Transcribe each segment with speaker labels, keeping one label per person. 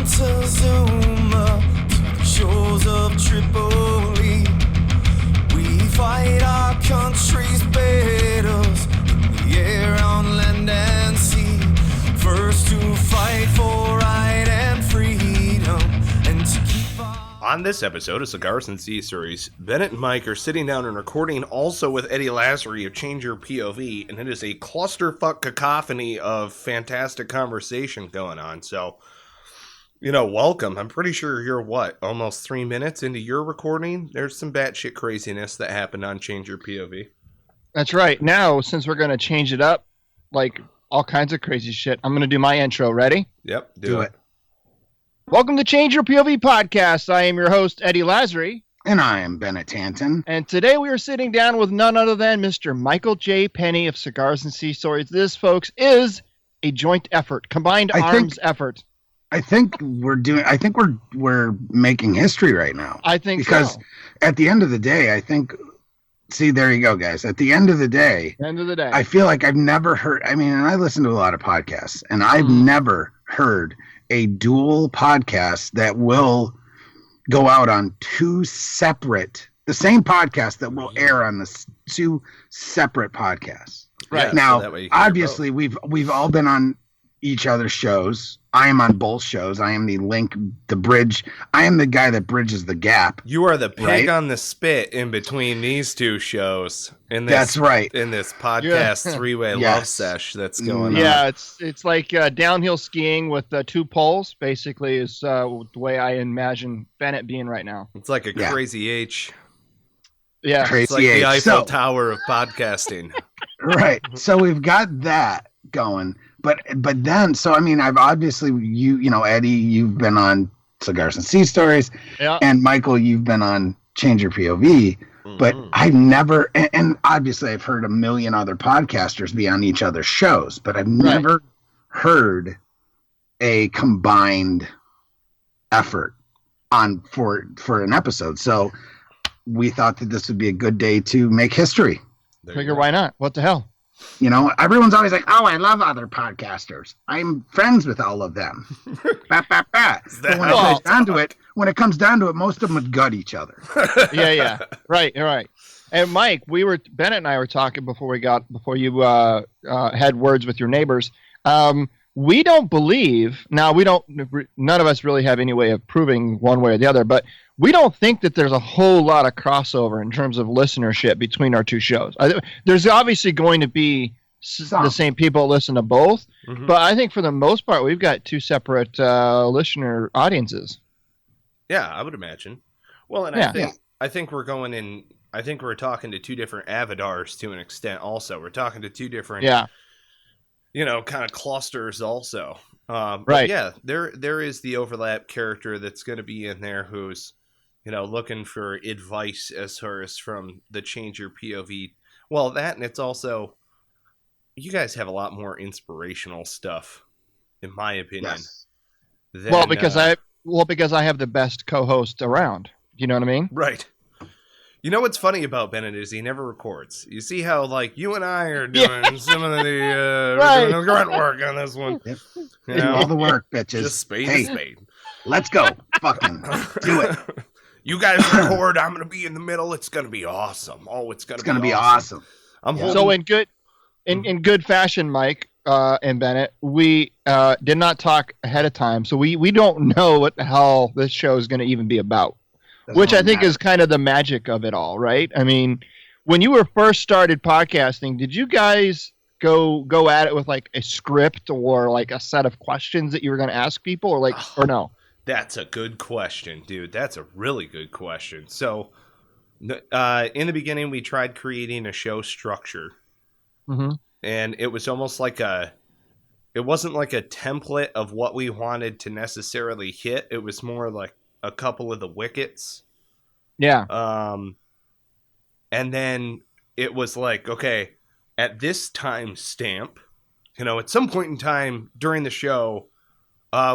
Speaker 1: Montezuma to the shores of Tripoli. We fight our country's battles in the air, on land and sea. First to fight for right and freedom, and to keep
Speaker 2: On this episode of Cigars and Sea Stories, Bennett and Mike are sitting down and recording also with Eddie Lazzari of Change Your POV, and it is a clusterfuck cacophony of fantastic conversation going on. So, welcome. I'm pretty sure you're, almost 3 minutes into your recording? There's some batshit craziness that happened on Change Your POV.
Speaker 3: That's right. Now, since we're going to change it up, like all kinds of crazy shit, I'm going to do my intro. Ready?
Speaker 2: Yep, do it.
Speaker 3: Welcome to Change Your POV podcast. I am your host, Eddie Lazzari.
Speaker 4: And I am Bennett Tanton.
Speaker 3: And today we are sitting down with none other than Mr. Michael J. Penney of Cigars and Sea Stories. This, folks, is a joint effort, combined arms effort.
Speaker 4: I think we're making history right now.
Speaker 3: I think
Speaker 4: because at the end of the day, see, there you go, guys. At the end of the day, I feel like I've never heard, and I listen to a lot of podcasts, and I've never heard a dual podcast that will go out on the same podcast that will air on the two separate podcasts.
Speaker 3: Right.
Speaker 4: Now, so obviously, we've all been on each other's shows. I am on both shows. I am the bridge. I am the guy that bridges the gap.
Speaker 2: You are the pig on the spit in between these two shows.
Speaker 4: That's right.
Speaker 2: In this podcast three-way love sesh that's going on.
Speaker 3: Yeah, it's like downhill skiing with two poles, basically, is the way I imagine Bennett being right now.
Speaker 2: It's like a crazy H.
Speaker 3: Yeah.
Speaker 2: It's like the Eiffel Tower of podcasting.
Speaker 4: Right. So we've got that going. But then, I've obviously, Eddie, you've been on Cigars and Sea Stories, and Michael, you've been on Change Your POV, but I've never, and obviously I've heard a million other podcasters be on each other's shows, but I've never heard a combined effort for an episode. So we thought that this would be a good day to make history.
Speaker 3: Figure why not? What the hell?
Speaker 4: Everyone's always like, "Oh, I love other podcasters. I'm friends with all of them." But when it comes down to it, most of them would gut each other.
Speaker 3: Yeah. Right. And Mike, Bennett and I were talking before you had words with your neighbors. We don't believe, none of us really have any way of proving one way or the other, but we don't think that there's a whole lot of crossover in terms of listenership between our two shows. There's obviously going to be the same people listen to both, but I think for the most part, we've got two separate listener audiences.
Speaker 2: Yeah, I would imagine. Well, and I think we're going in, I think we're talking to two different avatars to an extent also. We're talking to two different, kind of clusters also.
Speaker 3: Right.
Speaker 2: But yeah, there is the overlap character that's going to be in there who's, looking for advice as far as from the Change Your POV. Well, that, and it's also, you guys have a lot more inspirational stuff, in my opinion.
Speaker 4: Yes.
Speaker 3: Because I have the best co-host around. You know what I mean?
Speaker 2: Right. You know what's funny about Bennett is he never records. You see how, you and I are doing some of the grunt work on this one.
Speaker 4: Yep. All the work, bitches.
Speaker 2: Just spade.
Speaker 4: Let's go. Fucking do it.
Speaker 2: You guys record. I'm going to be in the middle. It's going to be awesome. Oh, it's going to be awesome.
Speaker 3: So in good fashion, Mike and Bennett, we did not talk ahead of time, so we don't know what the hell this show is going to even be about. Which I think is kind of the magic of it all, right? I mean, when you were first started podcasting, did you guys go at it with like a script or like a set of questions that you were going to ask people, or no?
Speaker 2: That's a good question, dude. That's a really good question. So, in the beginning, we tried creating a show structure, and it was almost like it wasn't like a template of what we wanted to necessarily hit. It was more like a couple of the wickets.
Speaker 3: Yeah.
Speaker 2: And then it was like, okay, at this time stamp, at some point in time during the show,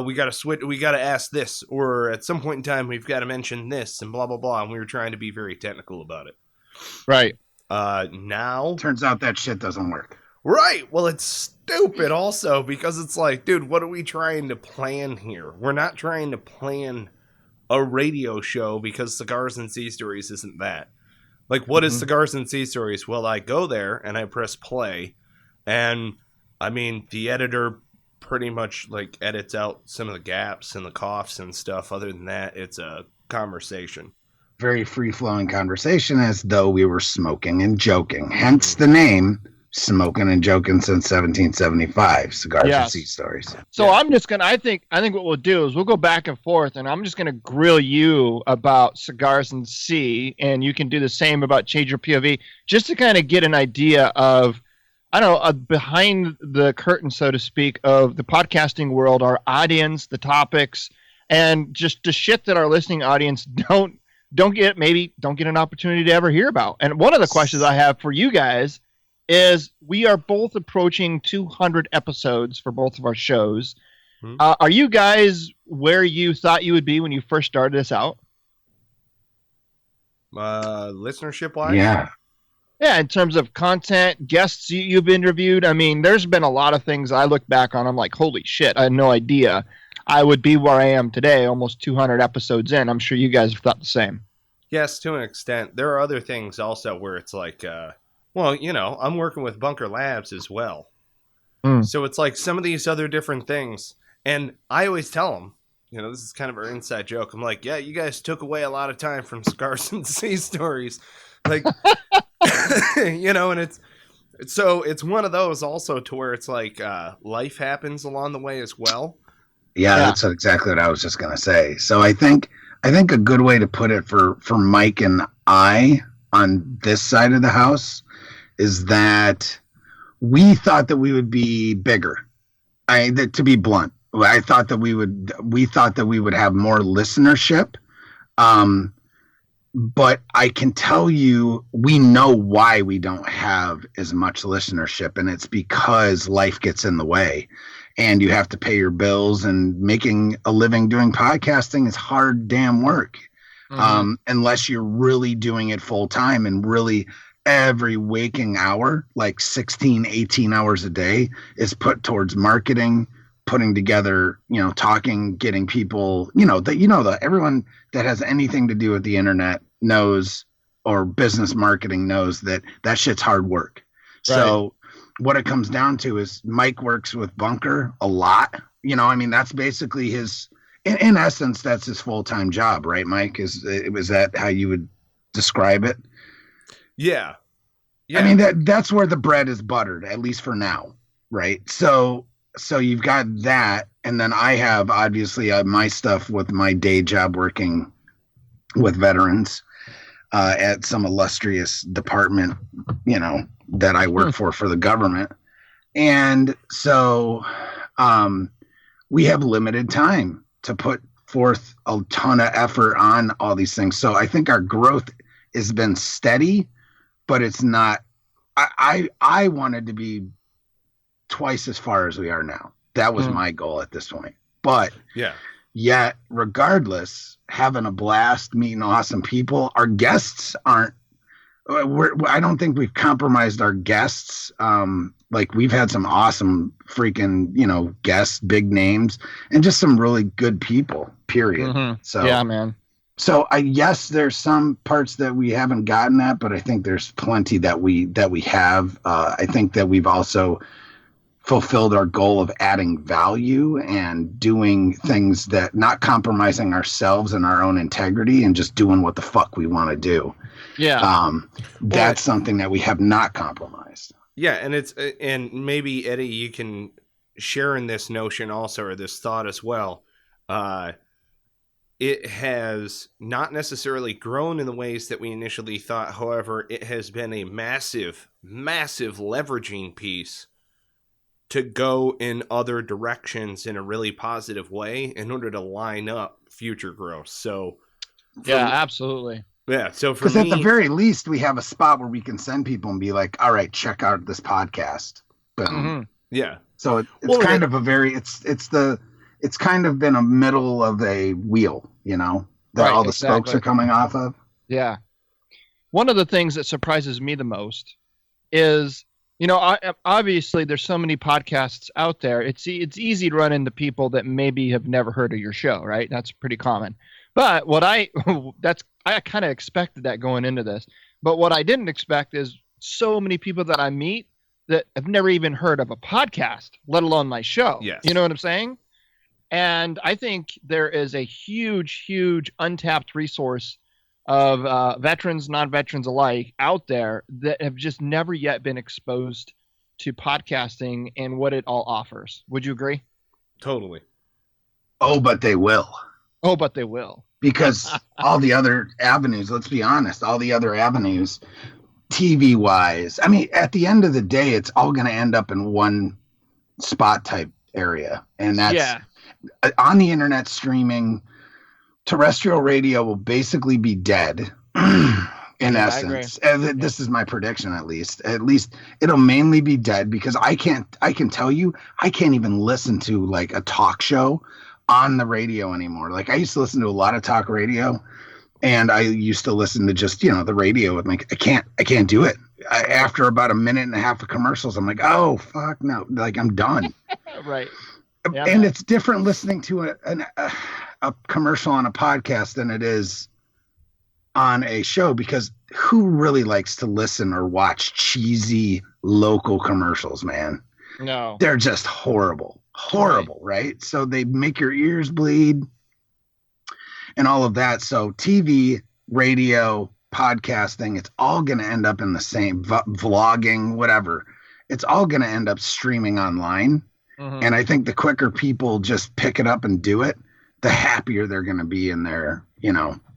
Speaker 2: we got to switch, we got to ask this, or at some point in time, we've got to mention this and blah, blah, blah. And we were trying to be very technical about it.
Speaker 3: Right.
Speaker 2: Now
Speaker 4: turns out that shit doesn't work.
Speaker 2: Right. Well, it's stupid also because it's like, dude, what are we trying to plan here? We're not trying to plan a radio show because Cigars and Sea Stories isn't that. Like, what is Cigars and Sea Stories? Well, I go there and I press play, and I mean, the editor pretty much like edits out some of the gaps and the coughs and stuff. Other than that, it's a conversation.
Speaker 4: Very free-flowing conversation, as though we were smoking and joking. Hence the name Smoking and Joking since 1775, Cigars and Sea Stories.
Speaker 3: So I'm just going to, I think what we'll do is we'll go back and forth, and I'm just going to grill you about Cigars and Sea, and you can do the same about Change Your POV, just to kind of get an idea of, I don't know, behind the curtain, so to speak, of the podcasting world, our audience, the topics, and just the shit that our listening audience don't get an opportunity to ever hear about. And one of the questions I have for you guys is, we are both approaching 200 episodes for both of our shows. Are you guys where you thought you would be when you first started this out?
Speaker 2: Listenership wise?
Speaker 4: Yeah.
Speaker 3: Yeah, in terms of content, guests you've interviewed. I mean, there's been a lot of things I look back on. I'm like, holy shit, I had no idea I would be where I am today, almost 200 episodes in. I'm sure you guys have thought the same.
Speaker 2: Yes, to an extent. There are other things also where it's like, well, you know, I'm working with Bunker Labs as well. So it's like some of these other different things. And I always tell them, you know, this is kind of our inside joke. I'm like, yeah, you guys took away a lot of time from Cigars and Sea Stories. Like, you know, and it's one of those also to where it's like life happens along the way as well.
Speaker 4: Yeah, that's exactly what I was just going to say. So I think a good way to put it for Mike and I on this side of the house is that we thought that we would be bigger. To be blunt, we thought that we would have more listenership. But I can tell you, we know why we don't have as much listenership, and it's because life gets in the way. And you have to pay your bills, and making a living doing podcasting is hard damn work. Unless you're really doing it full time and really every waking hour, like 16, 18 hours a day, is put towards marketing, putting together, you know, talking, getting people, everyone that has anything to do with the internet knows, or business marketing knows, that shit's hard work. Right. So what it comes down to is Mike works with Bunker a lot. You know, I mean, that's basically in essence, that's his full-time job, right, Mike? Was that how you would describe it?
Speaker 2: Yeah.
Speaker 4: I mean, that's where the bread is buttered, at least for now, right? So you've got that, and then I have obviously my stuff with my day job working with veterans at some illustrious department, you know, that I work for the government. And so we have limited time to put forth a ton of effort on all these things. So I think our growth has been steady, but it's not, I wanted to be twice as far as we are now. That was my goal at this point. But yet, regardless, having a blast, meeting awesome people. Our guests I don't think we've compromised our guests. Like, we've had some awesome freaking, you know, guests, big names, and just some really good people, period. So,
Speaker 3: yeah, man.
Speaker 4: So yes, there's some parts that we haven't gotten at, but I think there's plenty that we have. I think that we've also fulfilled our goal of adding value and doing things that, not compromising ourselves and our own integrity, and just doing what the fuck we want to do.
Speaker 3: Yeah.
Speaker 4: That's something that we have not compromised.
Speaker 2: Yeah. And maybe Eddie, you can share in this notion also, or this thought as well. It has not necessarily grown in the ways that we initially thought. However, it has been a massive, massive leveraging piece to go in other directions in a really positive way in order to line up future growth. So,
Speaker 3: absolutely.
Speaker 2: Yeah. So
Speaker 4: because at the very least, we have a spot where we can send people and be like, all right, check out this podcast. Boom.
Speaker 2: Yeah.
Speaker 4: So it's kind of been a middle of a wheel, you know, that all the spokes are coming off of.
Speaker 3: Yeah. One of the things that surprises me the most is Obviously there's so many podcasts out there. It's easy to run into people that maybe have never heard of your show, right? That's pretty common. But I kind of expected that going into this. But what I didn't expect is so many people that I meet that have never even heard of a podcast, let alone my show.
Speaker 2: Yes.
Speaker 3: You know what I'm saying? And I think there is a huge, huge untapped resource of veterans, non-veterans alike out there that have just never yet been exposed to podcasting and what it all offers. Would you agree?
Speaker 2: Totally.
Speaker 4: Oh, but they will.
Speaker 3: Oh, but they will.
Speaker 4: Because all the other avenues, let's be honest, all the other avenues, TV wise, I mean, at the end of the day, it's all going to end up in one spot type area. And that's on the internet streaming. Terrestrial radio will basically be dead in essence. This is my prediction, at least. At least it'll mainly be dead because I can tell you, I can't even listen to like a talk show on the radio anymore. Like I used to listen to a lot of talk radio, and I used to listen to just, the radio with me. I can't do it. After about a minute and a half of commercials, I'm like, oh fuck no, like I'm done.
Speaker 3: Right. Yeah,
Speaker 4: and it's different listening to a commercial on a podcast than it is on a show, because who really likes to listen or watch cheesy local commercials, man?
Speaker 3: No.
Speaker 4: They're just horrible, right? So they make your ears bleed and all of that. So TV, radio, podcasting, it's all going to end up in the same vlogging, whatever. It's all going to end up streaming online. Mm-hmm. And I think the quicker people just pick it up and do it, the happier they're going to be in their,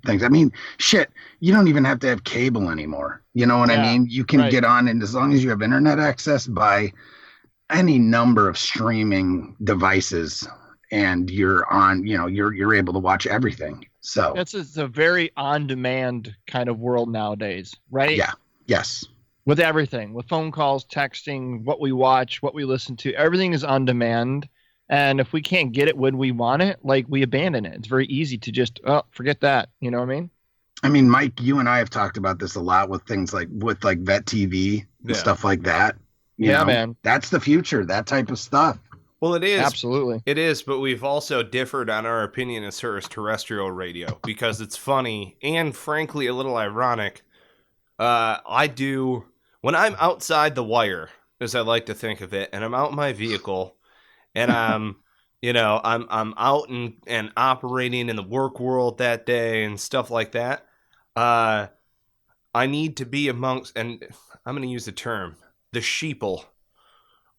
Speaker 4: things. I mean, shit, you don't even have to have cable anymore. You know what I mean? You can get on, and as long as you have internet access, by any number of streaming devices, and you're on, you're able to watch everything. So
Speaker 3: it's a very on-demand kind of world nowadays, right?
Speaker 4: Yeah. Yes.
Speaker 3: With everything, with phone calls, texting, what we watch, what we listen to, everything is on demand. And if we can't get it when we want it, like, we abandon it. It's very easy to just, forget that. You know what I mean?
Speaker 4: I mean, Mike, you and I have talked about this a lot with things like Vet TV and stuff like that. You know,
Speaker 3: man.
Speaker 4: That's the future, that type of stuff.
Speaker 2: Well, it is.
Speaker 3: Absolutely.
Speaker 2: It is, but we've also differed on our opinion as far as terrestrial radio, because it's funny and frankly a little ironic. When I'm outside the wire, as I like to think of it, and I'm out in my vehicle, and I'm out and operating in the work world that day and stuff like that, I need to be amongst, and I'm going to use the term, the sheeple,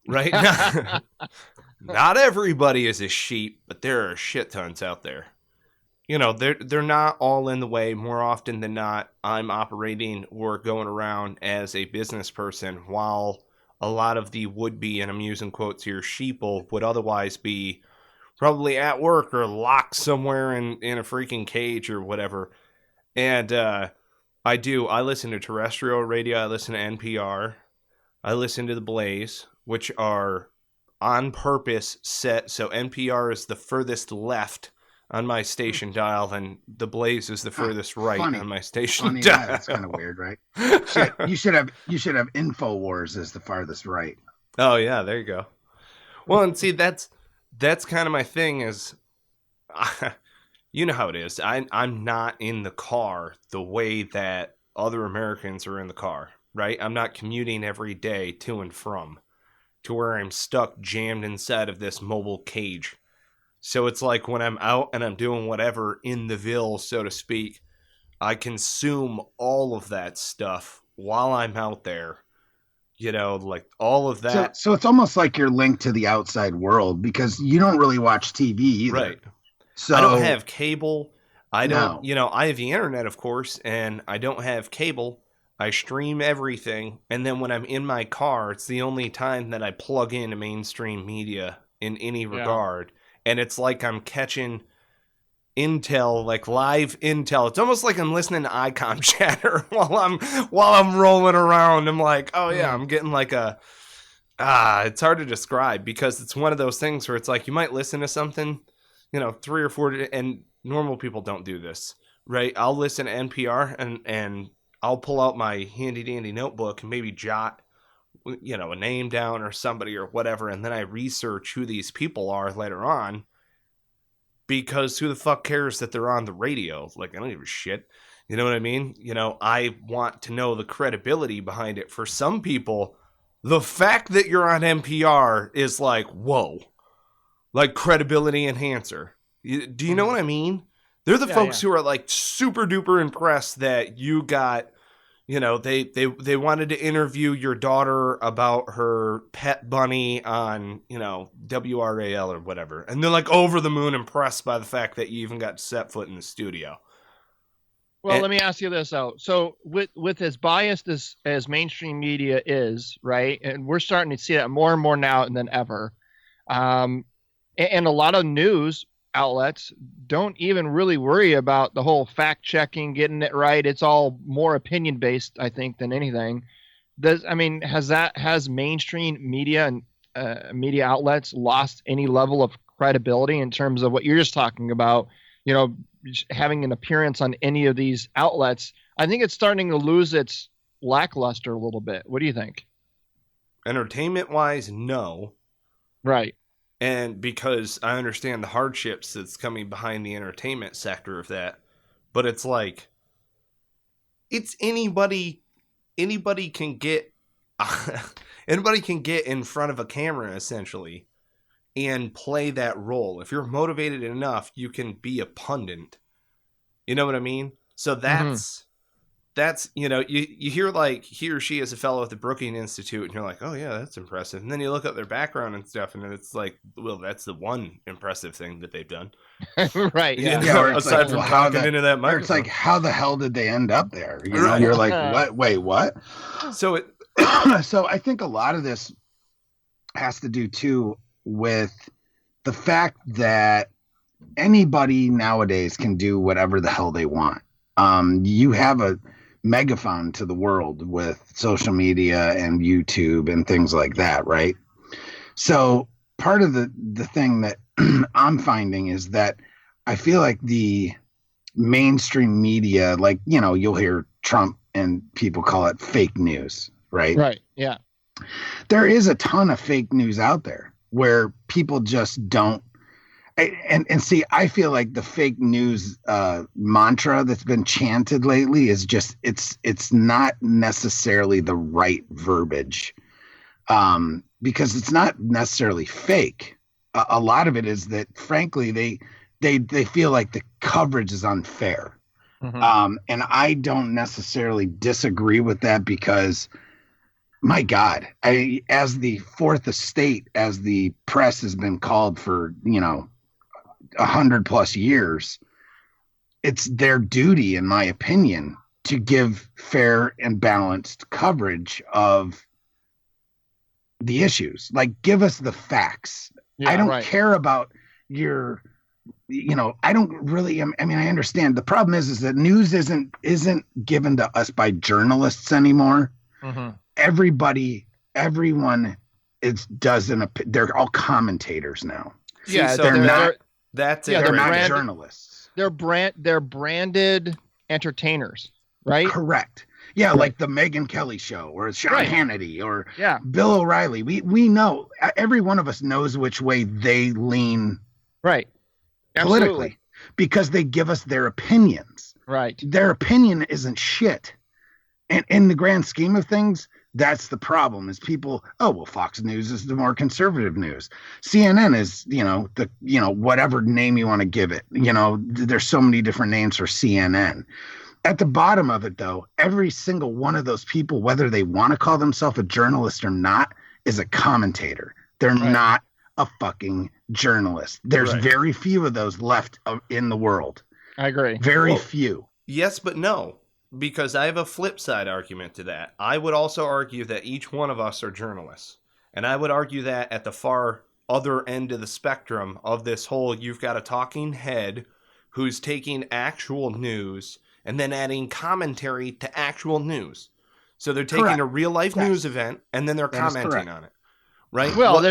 Speaker 2: right? Not everybody is a sheep, but there are shit tons out there. They're not all in the way. More often than not, I'm operating or going around as a business person, while a lot of the would-be, and I'm using quotes here, sheeple would otherwise be probably at work or locked somewhere in a freaking cage or whatever. And I listen to terrestrial radio, I listen to NPR, I listen to The Blaze, which are on purpose set, so NPR is the furthest left on my station dial, and The Blaze is the furthest right on my station dial.
Speaker 4: That's kind of weird, right? You should have InfoWars as the farthest right.
Speaker 2: Oh yeah, there you go. Well, and see, that's kind of my thing is, you know how it is. I'm not in the car the way that other Americans are in the car, right? I'm not commuting every day to and from, to where I'm stuck jammed inside of this mobile cage. So it's like when I'm out and I'm doing whatever in the Ville, so to speak, I consume all of that stuff while I'm out there. Like all of that.
Speaker 4: So it's almost like you're linked to the outside world, because you don't really watch TV either.
Speaker 2: Right.
Speaker 4: So
Speaker 2: I don't have cable. I don't, I have the internet, of course, and I don't have cable. I stream everything. And then when I'm in my car, it's the only time that I plug into mainstream media in any regard. And it's like I'm catching intel, like live intel. It's almost like I'm listening to ICOM chatter while I'm rolling around. I'm like, oh yeah, I'm getting like it's hard to describe, because it's one of those things where it's like you might listen to something, 3 or 4, and normal people don't do this, right? I'll listen to NPR and I'll pull out my handy dandy notebook and maybe jot you know, a name down or somebody or whatever, and then I research who these people are later on, because who the fuck cares that they're on the radio? Like, I don't give a shit. You know what I mean? You know, I want to know the credibility behind it. For some people, the fact that you're on NPR is like, whoa, like credibility enhancer. Do you know what I mean? They're the folks who are like super duper impressed that you got, you know, they wanted to interview your daughter about her pet bunny on, you know, WRAL or whatever. And they're like over the moon impressed by the fact that you even got to set foot in the studio.
Speaker 3: Well, let me ask you this out. So with as biased as mainstream media is, right, and we're starting to see that more and more now than ever, and a lot of news outlets don't even really worry about the whole fact checking, getting it right. It's all more opinion based, I think, than anything. Has mainstream media and media outlets lost any level of credibility in terms of what you're just talking about? You know, having an appearance on any of these outlets. I think it's starting to lose its lackluster a little bit. What do you think?
Speaker 2: Entertainment wise, no.
Speaker 3: Right.
Speaker 2: And because I understand the hardships that's coming behind the entertainment sector of that, but it's like, it's anybody can get, anybody can get in front of a camera essentially and play that role. If you're motivated enough, you can be a pundit. You know what I mean? So that's, you know, you hear like he or she is a fellow at the Brookings Institute and you're like, oh yeah, that's impressive. And then you look up their background and stuff and it's like, well, that's the one impressive thing that they've done.
Speaker 3: Right. Yeah.
Speaker 2: Aside from talking into that microphone.
Speaker 4: It's like, how the hell did they end up there? You know, you're like, what? Wait, what?
Speaker 2: So
Speaker 4: so I think a lot of this has to do too with the fact that anybody nowadays can do whatever the hell they want. You have a megaphone to the world with social media and YouTube and things like that, right? So part of the thing that I'm finding is that I feel like the mainstream media, like, you know, you'll hear Trump and people call it fake news, right?
Speaker 3: Right. Yeah.
Speaker 4: There is a ton of fake news out there where people just don't. And see, I feel like the fake news mantra that's been chanted lately is just it's not necessarily the right verbiage, because it's not necessarily fake. A lot of it is that, frankly, they feel like the coverage is unfair, and I don't necessarily disagree with that because, my God, as the fourth estate, as the press has been called for, you know, 100+ years, it's their duty, in my opinion, to give fair and balanced coverage of the issues. Like, give us the facts. Yeah, I don't care about your, you know, I don't really, I mean, I understand. The problem is that news isn't given to us by journalists anymore. Everyone they're all commentators now.
Speaker 3: Yeah,
Speaker 4: so they're not.
Speaker 3: They're
Speaker 4: not journalists.
Speaker 3: They're branded entertainers, right?
Speaker 4: Correct. Yeah, right. Like the Megyn Kelly show or Sean Hannity or Bill O'Reilly. We know, every one of us knows which way they lean,
Speaker 3: right?
Speaker 4: Politically,
Speaker 3: Absolutely.
Speaker 4: Because they give us their opinions.
Speaker 3: Right.
Speaker 4: Their opinion isn't shit. And in the grand scheme of things, that's the problem, is people, oh, well, Fox News is the more conservative news. CNN is, whatever name you want to give it. You know, there's so many different names for CNN. At the bottom of it, though, every single one of those people, whether they want to call themselves a journalist or not, is a commentator. They're not a fucking journalist. There's very few of those left in the world.
Speaker 3: I agree.
Speaker 4: Very few.
Speaker 2: Yes, but no. Because I have a flip side argument to that. I would also argue that each one of us are journalists. And I would argue that at the far other end of the spectrum of this whole, you've got a talking head who's taking actual news and then adding commentary to actual news. So they're taking a real life news event and then they're commenting on it. Right?
Speaker 3: Well,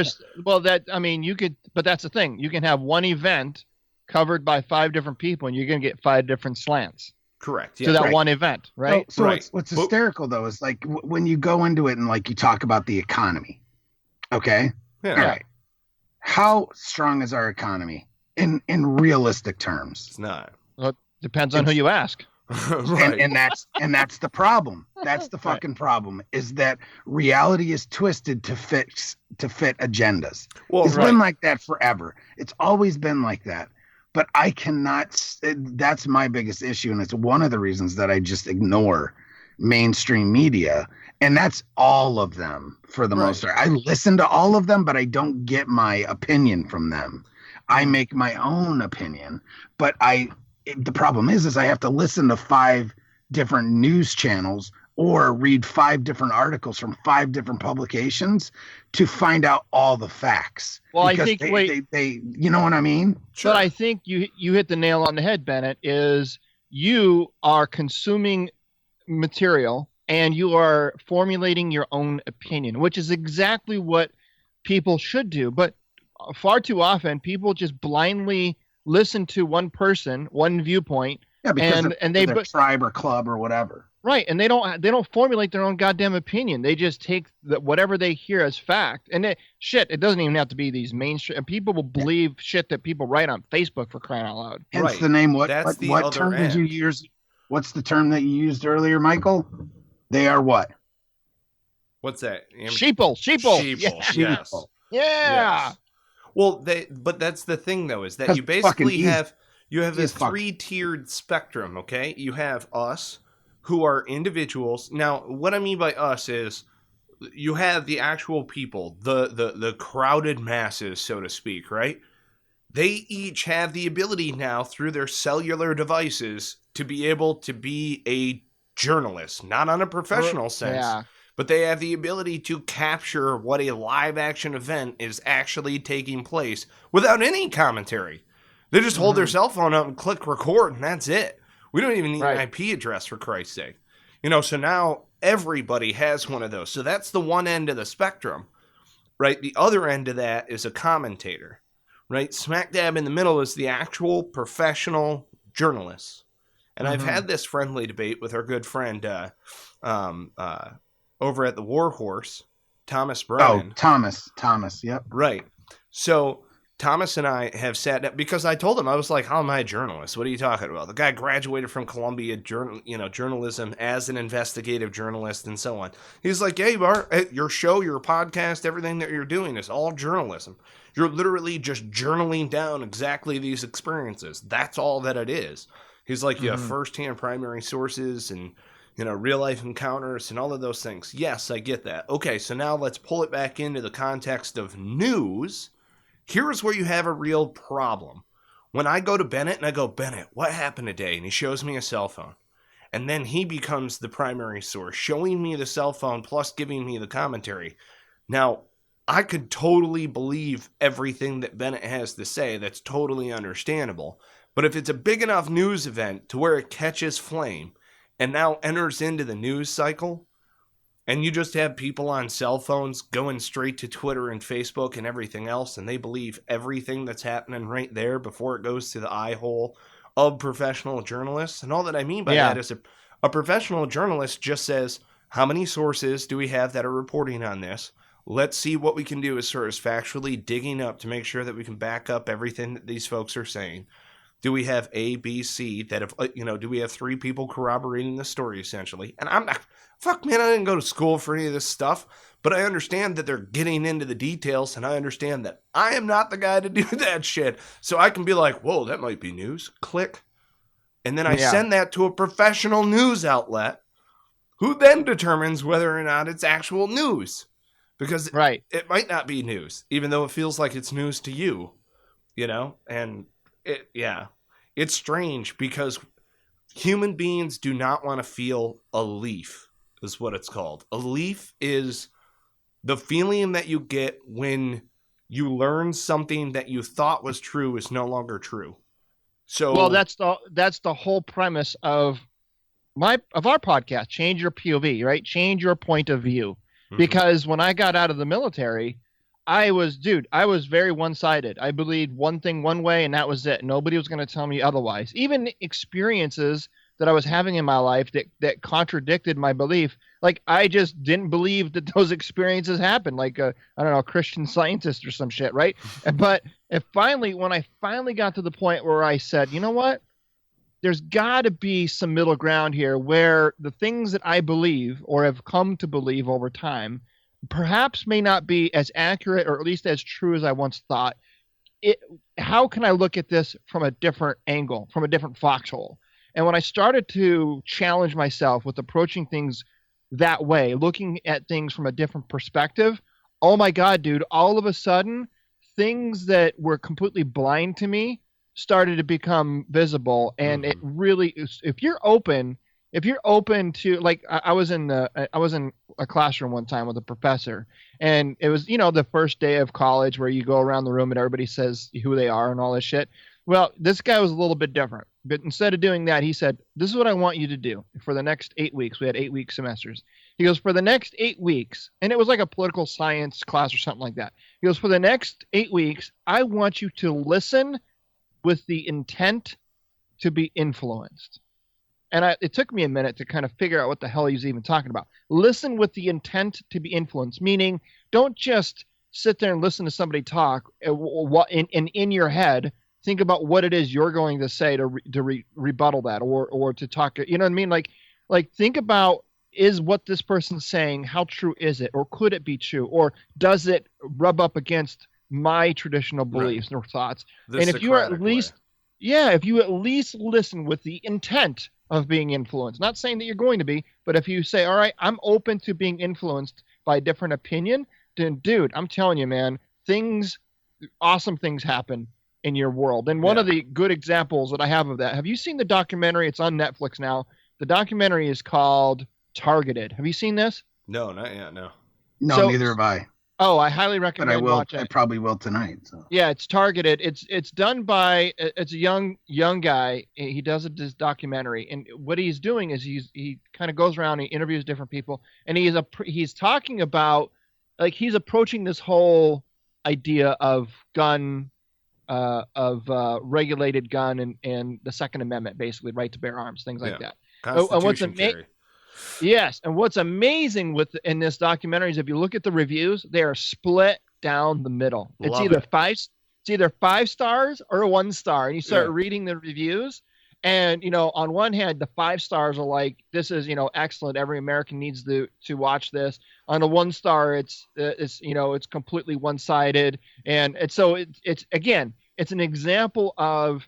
Speaker 3: but that's the thing. You can have one event covered by 5 different people and you're going to get 5 different slants.
Speaker 2: Correct.
Speaker 3: To that one event, right?
Speaker 4: So what's hysterical though is like when you go into it and like you talk about the economy. Okay.
Speaker 2: Yeah.
Speaker 4: All right. How strong is our economy in realistic terms?
Speaker 2: It's not.
Speaker 3: Well, it depends on who you ask.
Speaker 2: Right.
Speaker 4: And that's the problem. That's the fucking problem, is that reality is twisted to fit agendas.
Speaker 2: Well,
Speaker 4: it's been like that forever. It's always been like that. But I cannot. That's my biggest issue, and it's one of the reasons that I just ignore mainstream media, and that's all of them for the most part. I listen to all of them, but I don't get my opinion from them. I make my own opinion, but the problem is I have to listen to 5 different news channels or read 5 different articles from 5 different publications to find out all the facts.
Speaker 3: Well,
Speaker 4: because
Speaker 3: I think
Speaker 4: they you know what I mean?
Speaker 3: Sure. But I think you hit the nail on the head, Bennett, is you are consuming material and you are formulating your own opinion, which is exactly what people should do. But far too often people just blindly listen to one person, one viewpoint,
Speaker 4: because and they tribe or club or whatever.
Speaker 3: Right, and they don't formulate their own goddamn opinion. They just take whatever they hear as fact. And it doesn't even have to be these mainstream. People will believe shit that people write on Facebook, for crying out loud.
Speaker 4: Hence the name. What term did you use? What's the term that you used earlier, Michael? They are what?
Speaker 2: What's that?
Speaker 3: Sheeple.
Speaker 2: Yes.
Speaker 3: Yeah.
Speaker 2: Yes. Well, but that's the thing though, is that you basically have a 3-tiered spectrum. Okay, you have us, who are individuals. Now, what I mean by us is you have the actual people, the crowded masses, so to speak, right? They each have the ability now through their cellular devices to be able to be a journalist, not on a professional sense, but they have the ability to capture what a live action event is actually taking place without any commentary. They just hold their cell phone up and click record, and that's it. We don't even need an IP address, for Christ's sake. So now everybody has one of those. So that's the one end of the spectrum, right? The other end of that is a commentator, right? Smack dab in the middle is the actual professional journalist. And I've had this friendly debate with our good friend over at the War Horse, Thomas Brennan.
Speaker 4: Oh, Thomas, yep.
Speaker 2: Right. So Thomas and I have sat down because I told him, I was like, how am I a journalist? What are you talking about? The guy graduated from Columbia journalism as an investigative journalist and so on. He's like, yeah, you are. Your show, your podcast, everything that you're doing is all journalism. You're literally just journaling down exactly these experiences. That's all that it is. He's like, you have firsthand primary sources and, real life encounters and all of those things. Yes, I get that. Okay, so now let's pull it back into the context of news. Here's where you have a real problem. When I go to Bennett and I go, Bennett, what happened today? And he shows me a cell phone. And then he becomes the primary source, showing me the cell phone plus giving me the commentary. Now, I could totally believe everything that Bennett has to say. That's totally understandable. But if it's a big enough news event to where it catches flame and now enters into the news cycle, and you just have people on cell phones going straight to Twitter and Facebook and everything else, and they believe everything that's happening right there before it goes to the eye hole of professional journalists. And all that I mean by that is a professional journalist just says, how many sources do we have that are reporting on this? Let's see what we can do as far as factually digging up to make sure that we can back up everything that these folks are saying. Do we have A, B, C that have, do we have 3 people corroborating the story essentially? And I'm not, fuck man, I didn't go to school for any of this stuff, but I understand that they're getting into the details and I understand that I am not the guy to do that shit. So I can be like, whoa, that might be news. Click. And then I send that to a professional news outlet who then determines whether or not it's actual news. Because it might not be news, even though it feels like it's news to you, and it's strange because human beings do not want to feel a leaf, is what it's called. A leaf is the feeling that you get when you learn something that you thought was true is no longer true. So,
Speaker 3: well, that's the whole premise of our podcast. Change your POV, right? Change your point of view. Because when I got out of the military, I was very one-sided. I believed one thing one way, and that was it. Nobody was going to tell me otherwise. Even experiences that I was having in my life that contradicted my belief. Like, I just didn't believe that those experiences happened, like I don't know, a Christian Scientist or some shit, right? But when I finally got to the point where I said, you know what? There's got to be some middle ground here where the things that I believe or have come to believe over time perhaps may not be as accurate or at least as true as I once thought. How can I look at this from a different angle, from a different foxhole? And when I started to challenge myself with approaching things that way, looking at things from a different perspective, oh my God, dude, all of a sudden, things that were completely blind to me started to become visible. And it really, if you're open to, like, I was in a classroom one time with a professor, and it was, the first day of college where you go around the room and everybody says who they are and all this shit. Well, this guy was a little bit different, but instead of doing that, he said, this is what I want you to do for the next 8 weeks. We had 8-week semesters. He goes, for the next 8 weeks, and it was like a political science class or something like that. He goes, for the next 8 weeks, I want you to listen with the intent to be influenced. And it took me a minute to kind of figure out what the hell he's even talking about. Listen with the intent to be influenced, meaning don't just sit there and listen to somebody talk and in your head think about what it is you're going to say to rebuttal that or to talk. You know what I mean? Like think about, is what this person's saying, how true is it? Or could it be true? Or does it rub up against my traditional beliefs or thoughts? And if you are at least, if you at least listen with the intent of being influenced, not saying that you're going to be, but if you say, all right, I'm open to being influenced by a different opinion, then dude, I'm telling you, man, awesome things happen in your world. And one of the good examples that I have of that, have you seen the documentary? It's on Netflix now. The documentary is called Targeted. Have you seen this?
Speaker 2: No, not yet. No,
Speaker 4: neither have I.
Speaker 3: Oh, I highly recommend watching it.
Speaker 4: I probably will tonight. So.
Speaker 3: Yeah, it's Targeted. It's done by, it's a young guy. He does this documentary, and what he's doing is he kind of goes around and he interviews different people, and he's talking about, like, he's approaching this whole idea of regulated gun and the Second Amendment, basically right to bear arms, things like that.
Speaker 2: Constitution carry.
Speaker 3: Yes, and what's amazing in this documentary is if you look at the reviews, they are split down the middle. It's either 5 stars or 1 star, and you start reading the reviews, and on one hand, the 5 stars are like, this is excellent. Every American needs to watch this. On a 1 star, it's completely one-sided, and so it's again, it's an example of,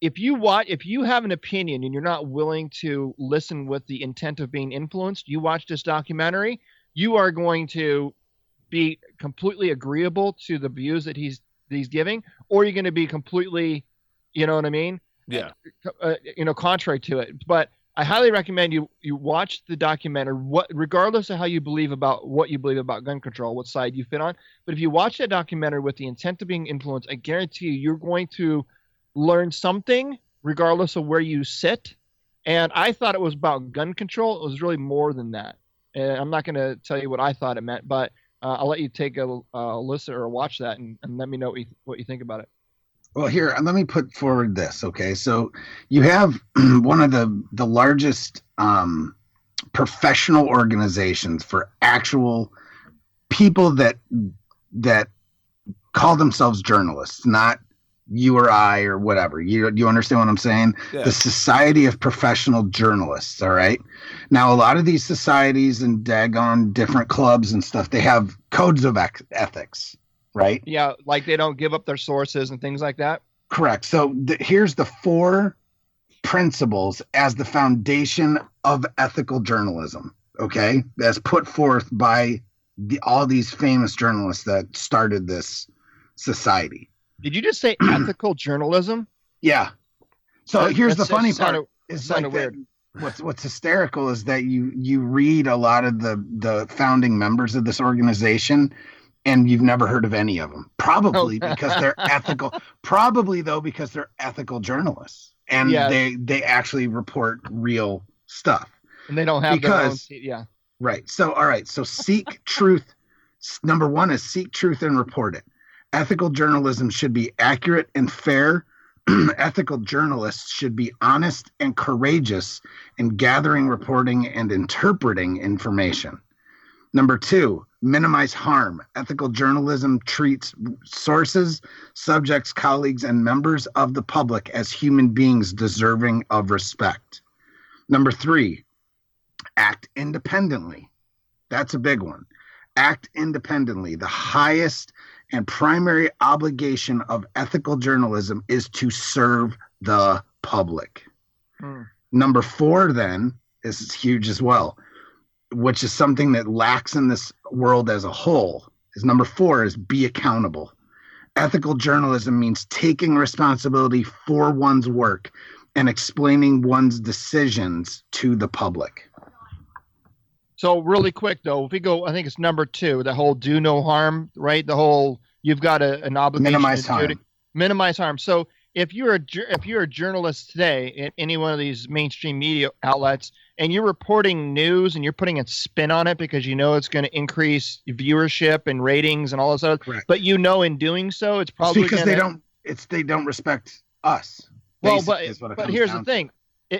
Speaker 3: if you have an opinion and you're not willing to listen with the intent of being influenced, you watch this documentary, you are going to be completely agreeable to the views that he's giving, or you're going to be completely, you know what I mean?
Speaker 2: Yeah.
Speaker 3: Contrary to it. But I highly recommend you watch the documentary, regardless of how you believe about gun control, what side you fit on. But if you watch that documentary with the intent of being influenced, I guarantee you're going to learn something regardless of where you sit. And I thought it was about gun control. It was really more than that. And I'm not going to tell you what I thought it meant, but I'll let you take a listen or watch that and let me know what you think about it.
Speaker 4: Well, here, let me put forward this. Okay. So you have one of the largest professional organizations for actual people that call themselves journalists, not you or I or whatever. You understand what I'm saying? Yeah. The Society of Professional Journalists. All right. Now, a lot of these societies and daggone different clubs and stuff, they have codes of ethics, right?
Speaker 3: Yeah. Like they don't give up their sources and things like that.
Speaker 4: Correct. So here's the 4 principles as the foundation of ethical journalism. Okay. That's put forth by all these famous journalists that started this society.
Speaker 3: Did you just say ethical journalism?
Speaker 4: Yeah. So here's the funny part. It's like weird. What's hysterical is that you read a lot of the founding members of this organization, and you've never heard of any of them. Probably because they're ethical. Probably though because they're ethical journalists, and they actually report real stuff.
Speaker 3: And they don't have their own.
Speaker 4: Right. So all right. So seek truth. Number 1 is seek truth and report it. Ethical journalism should be accurate and fair, ethical journalists should be honest and courageous in gathering, reporting, and interpreting information. Number 2, minimize harm. Ethical journalism treats sources, subjects, colleagues, and members of the public as human beings deserving of respect. Number 3, act independently. That's a big one. Act independently. The highest and primary obligation of ethical journalism is to serve the public. Number 4, then, this is huge as well, which is something that lacks in this world as a whole, is number 4 is be accountable. Ethical journalism means taking responsibility for one's work and explaining one's decisions to the public.
Speaker 3: So really quick though, if we go, I think it's number 2, the whole do no harm, right? The whole, you've got an obligation
Speaker 4: minimize harm.
Speaker 3: Minimize harm. So if you're a journalist today in any one of these mainstream media outlets and you're reporting news and you're putting a spin on it because you know it's going to increase viewership and ratings and all this other,
Speaker 4: correct.
Speaker 3: But you know in doing so it's probably
Speaker 4: because they don't respect us.
Speaker 3: Well, but here's the thing.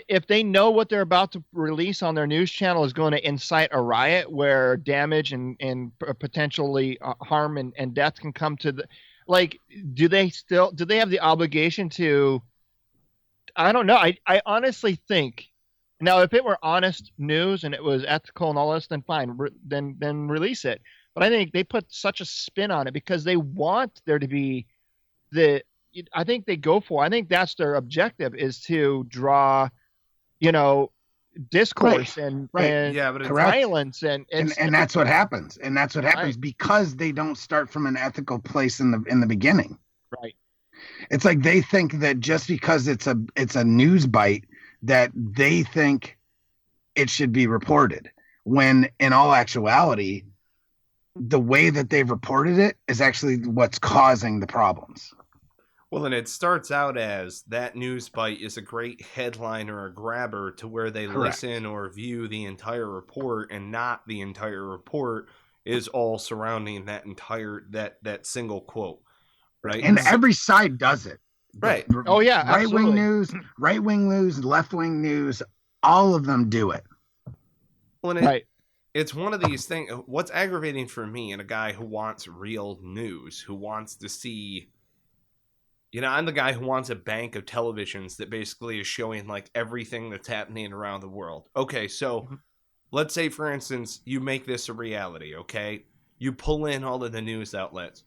Speaker 3: If they know what they're about to release on their news channel is going to incite a riot where damage and potentially harm and death can come to the, like, do they have the obligation to, I don't know. I honestly think now if it were honest news and it was ethical and all this, then fine, then release it. But I think they put such a spin on it because they want there to be I think that's their objective is to draw, discourse and violence and
Speaker 4: that's what happens. And that's what happens because they don't start from an ethical place in the beginning.
Speaker 3: Right.
Speaker 4: It's like they think that just because it's a news bite that they think it should be reported, when in all actuality, the way that they've reported it is actually what's causing the problems.
Speaker 2: Well, and it starts out as that news bite is a great headline or a grabber to where they
Speaker 4: Correct.
Speaker 2: listen or view the entire report, and not the entire report is all surrounding that entire that single quote, right?
Speaker 4: And every side does it.
Speaker 2: Right.
Speaker 3: Oh yeah,
Speaker 4: right-wing news, left-wing news, all of them do it.
Speaker 2: Well,
Speaker 3: right.
Speaker 2: It's one of these things. What's aggravating for me and a guy who wants real news, who wants to see, I'm the guy who wants a bank of televisions that basically is showing like everything that's happening around the world. Okay, so let's say, for instance, you make this a reality, okay? You pull in all of the news outlets.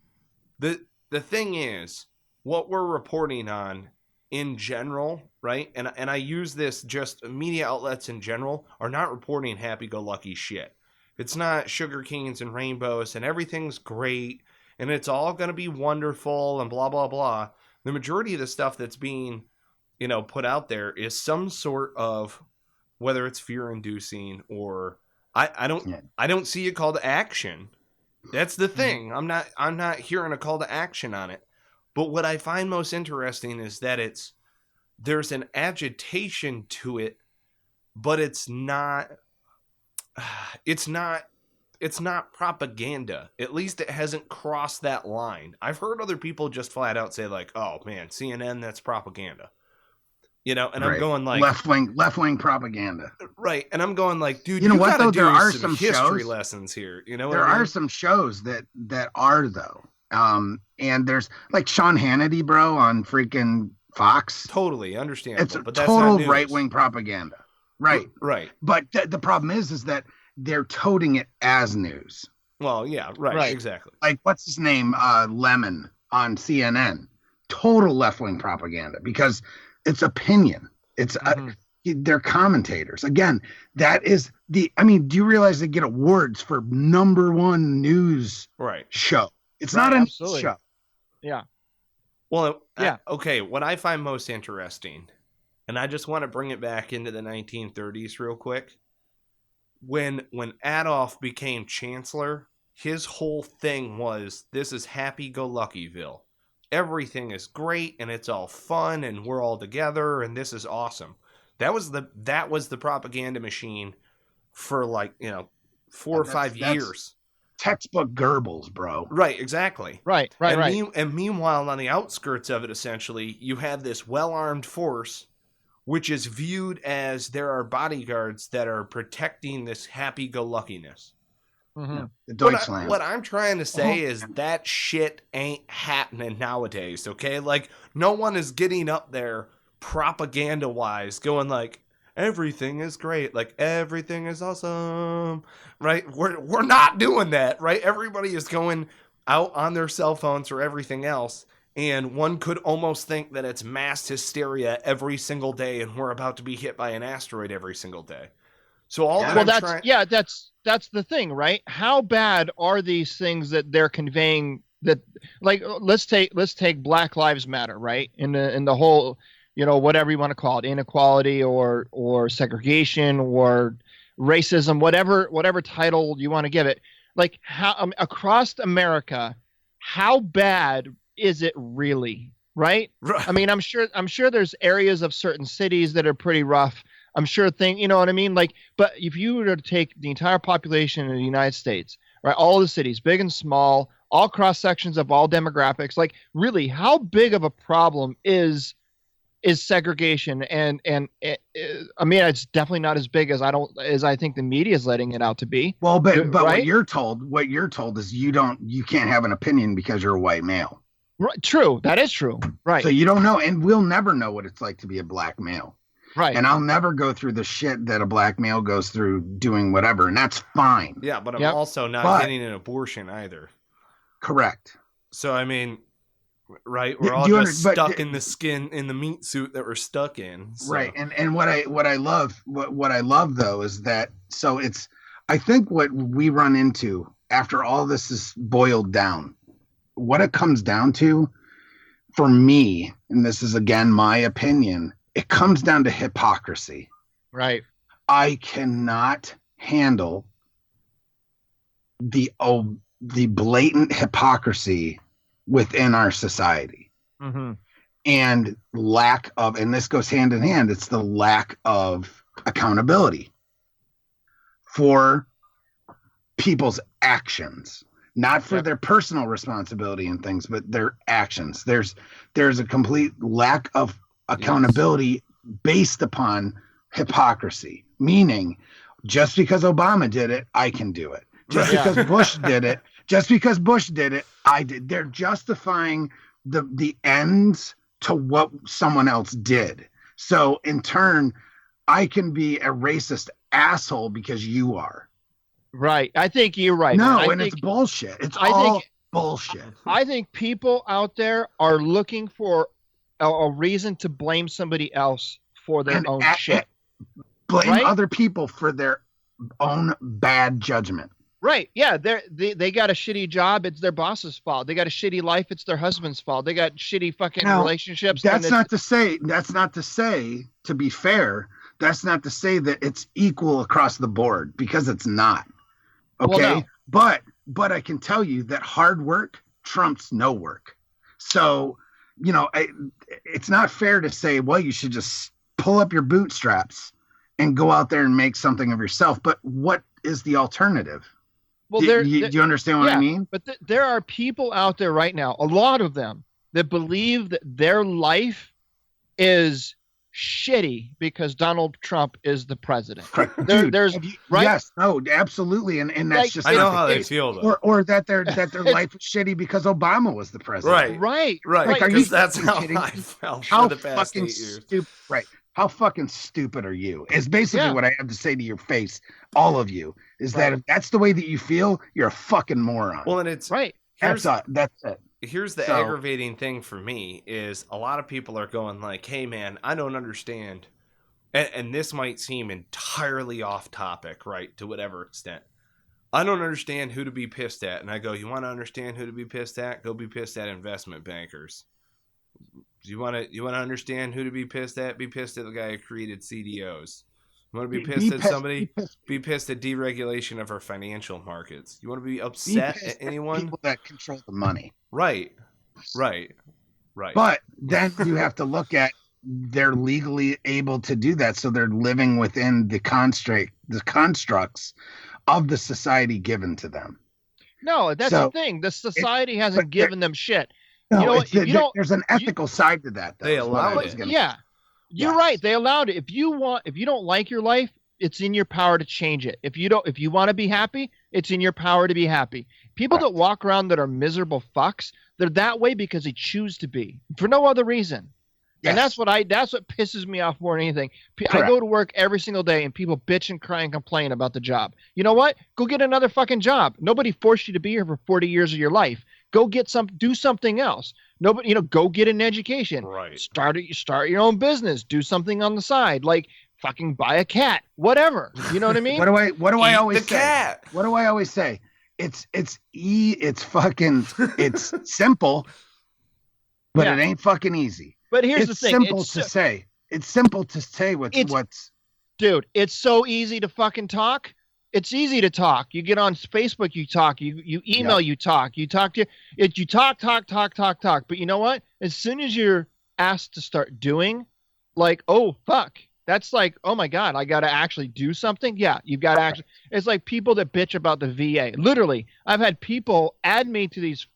Speaker 2: The thing is, what we're reporting on in general, right? And I use this, just media outlets in general are not reporting happy-go-lucky shit. It's not sugar canes and rainbows and everything's great and it's all going to be wonderful and blah, blah, blah. The majority of the stuff that's being, put out there is some sort of, whether it's fear-inducing or I don't see a call to action. That's the thing. I'm not hearing a call to action on it. But what I find most interesting is that there's an agitation to it, but it's not propaganda. At least it hasn't crossed that line. I've heard other people just flat out say like, "Oh man, CNN, that's propaganda." And right. I'm going like
Speaker 4: left-wing propaganda.
Speaker 2: Right. And I'm going like, dude,
Speaker 4: you know what though?
Speaker 2: There are some history shows, lessons here.
Speaker 4: There are some shows that are though. And there's like Sean Hannity, bro, on freaking Fox.
Speaker 2: Totally understandable.
Speaker 4: It's
Speaker 2: but
Speaker 4: total right-wing propaganda. Right.
Speaker 2: Right.
Speaker 4: But the problem is that they're toting it as news.
Speaker 2: Well, yeah, right. Exactly.
Speaker 4: Like, what's his name? Lemon on CNN. Total left-wing propaganda because it's opinion. It's they're commentators. Again, that is do you realize they get awards for #1 news show? It's not a news show.
Speaker 3: Yeah.
Speaker 2: Well, yeah. Okay. What I find most interesting, and I just want to bring it back into the 1930s real quick. When Adolf became chancellor, his whole thing was, this is happy-go-luckyville. Everything is great and it's all fun and we're all together and this is awesome. That was the propaganda machine for 4 or 5 years.
Speaker 4: textbook Goebbels, bro.
Speaker 2: Right, exactly.
Speaker 3: Right.
Speaker 2: And meanwhile, on the outskirts of it, essentially, you have this well-armed force, which is viewed as there are bodyguards that are protecting this happy-go-luckiness.
Speaker 3: Mm-hmm.
Speaker 4: The Deutschland.
Speaker 2: What I'm trying to say is that shit ain't happening nowadays, okay? Like, no one is getting up there propaganda-wise going like, everything is great, like, everything is awesome, right? We're not doing that, right? Everybody is going out on their cell phones or everything else, and one could almost think that it's mass hysteria every single day and we're about to be hit by an asteroid every single day. So
Speaker 3: that's the thing, right? How bad are these things that they're conveying? That, like, let's take Black Lives Matter, right? In the whole, whatever you want to call it, inequality or segregation or racism, whatever title you want to give it. Like, how across America, how bad is it really? Right? I mean, I'm sure there's areas of certain cities that are pretty rough. I'm sure you know what I mean? Like, but if you were to take the entire population of the United States, right, all the cities, big and small, all cross sections of all demographics, like, really, how big of a problem is segregation? And I mean, it's definitely not as big as I think the media is letting it out to be.
Speaker 4: Well, but
Speaker 3: right?
Speaker 4: what you're told is you can't have an opinion because you're a white male.
Speaker 3: Right, true. That is true. Right.
Speaker 4: So you don't know, and we'll never know what it's like to be a black male.
Speaker 3: Right.
Speaker 4: And I'll never go through the shit that a black male goes through doing whatever, and that's fine.
Speaker 2: Yeah, but I'm also not getting an abortion either.
Speaker 4: Correct.
Speaker 2: So, I mean, right, we're all just stuck in the skin, in the meat suit that we're stuck in. So.
Speaker 4: Right. And what I love though is that, so it's, I think what we run into after all this is boiled down, what it comes down to for me, and this is again my opinion, it comes down to hypocrisy.
Speaker 3: Right.
Speaker 4: I cannot handle the blatant hypocrisy within our society.
Speaker 3: Mm-hmm.
Speaker 4: And lack of, and this goes hand in hand, it's the lack of accountability for people's actions, not for their personal responsibility and things, but their actions. There's a complete lack of accountability based upon hypocrisy, meaning just because Obama did it, I can do it. Just because Bush did it, I did. They're justifying the ends to what someone else did. So in turn, I can be a racist asshole because you are.
Speaker 3: Right. I think you're right.
Speaker 4: No, it's bullshit. It's all bullshit.
Speaker 3: I think people out there are looking for a reason to blame somebody else for their own shit.
Speaker 4: Blame other people for their own bad judgment.
Speaker 3: Right. Yeah. They got a shitty job. It's their boss's fault. They got a shitty life. It's their husband's fault. They got shitty fucking relationships.
Speaker 4: That's not to say, to be fair, that's not to say that it's equal across the board, because it's not. Okay. Well, no. But I can tell you that hard work trumps no work. So, it's not fair to say, well, you should just pull up your bootstraps and go out there and make something of yourself. But what is the alternative? Well, do you understand what I mean?
Speaker 3: But there are people out there right now, a lot of them, that believe that their life is shitty because Donald Trump is the president.
Speaker 4: Dude, yes, no, absolutely, and that's like, just
Speaker 2: I know how they feel though,
Speaker 4: or that their life is shitty because Obama was the president.
Speaker 3: Right.
Speaker 2: Because that's how I felt for the past 8 years.
Speaker 4: Right. How fucking stupid are you? Is basically what I have to say to your face, all of you, is that if that's the way that you feel, you're a fucking moron.
Speaker 2: Well, and it's
Speaker 3: right.
Speaker 4: That's it.
Speaker 2: Here's the aggravating thing for me is a lot of people are going like, hey man, I don't understand. And this might seem entirely off topic, right? To whatever extent. I don't understand who to be pissed at. And I go, you want to understand who to be pissed at? Go be pissed at investment bankers. You want to understand who to be pissed at? Be pissed at the guy who created CDOs. You want to be pissed at somebody? Be pissed at deregulation of our financial markets. You want to be upset at anyone?
Speaker 4: People that control the money.
Speaker 2: Right.
Speaker 4: But then you have to look at, they're legally able to do that, so they're living within the constructs of the society given to them.
Speaker 3: No, that's the thing. The society hasn't given them shit.
Speaker 4: No, there's an ethical side to that. Though,
Speaker 2: they allowed it.
Speaker 3: Yeah, you're right. They allowed it. If you don't like your life, it's in your power to change it. If you want to be happy, it's in your power to be happy. People that walk around that are miserable fucks, they're that way because they choose to be for no other reason. Yes. And that's what pisses me off more than anything. Correct. I go to work every single day and people bitch and cry and complain about the job. You know what? Go get another fucking job. Nobody forced you to be here for 40 years of your life. Go do something else. Nobody, go get an education.
Speaker 2: Right.
Speaker 3: Start your own business. Do something on the side. Like fucking buy a cat. Whatever. You know what I mean?
Speaker 4: What do I always say?
Speaker 2: Cat.
Speaker 4: What do I always say? It's simple, but it ain't fucking easy.
Speaker 3: But here's the thing.
Speaker 4: It's simple to say what's. Dude,
Speaker 3: it's so easy to fucking talk. It's easy to talk. You get on Facebook, you talk. You email, you talk. You talk. But you know what? As soon as you're asked to start doing, like, oh fuck, that's like, oh my god, I got to actually do something. Yeah, you've got to actually. It's like people that bitch about the VA. Literally, I've had people add me to these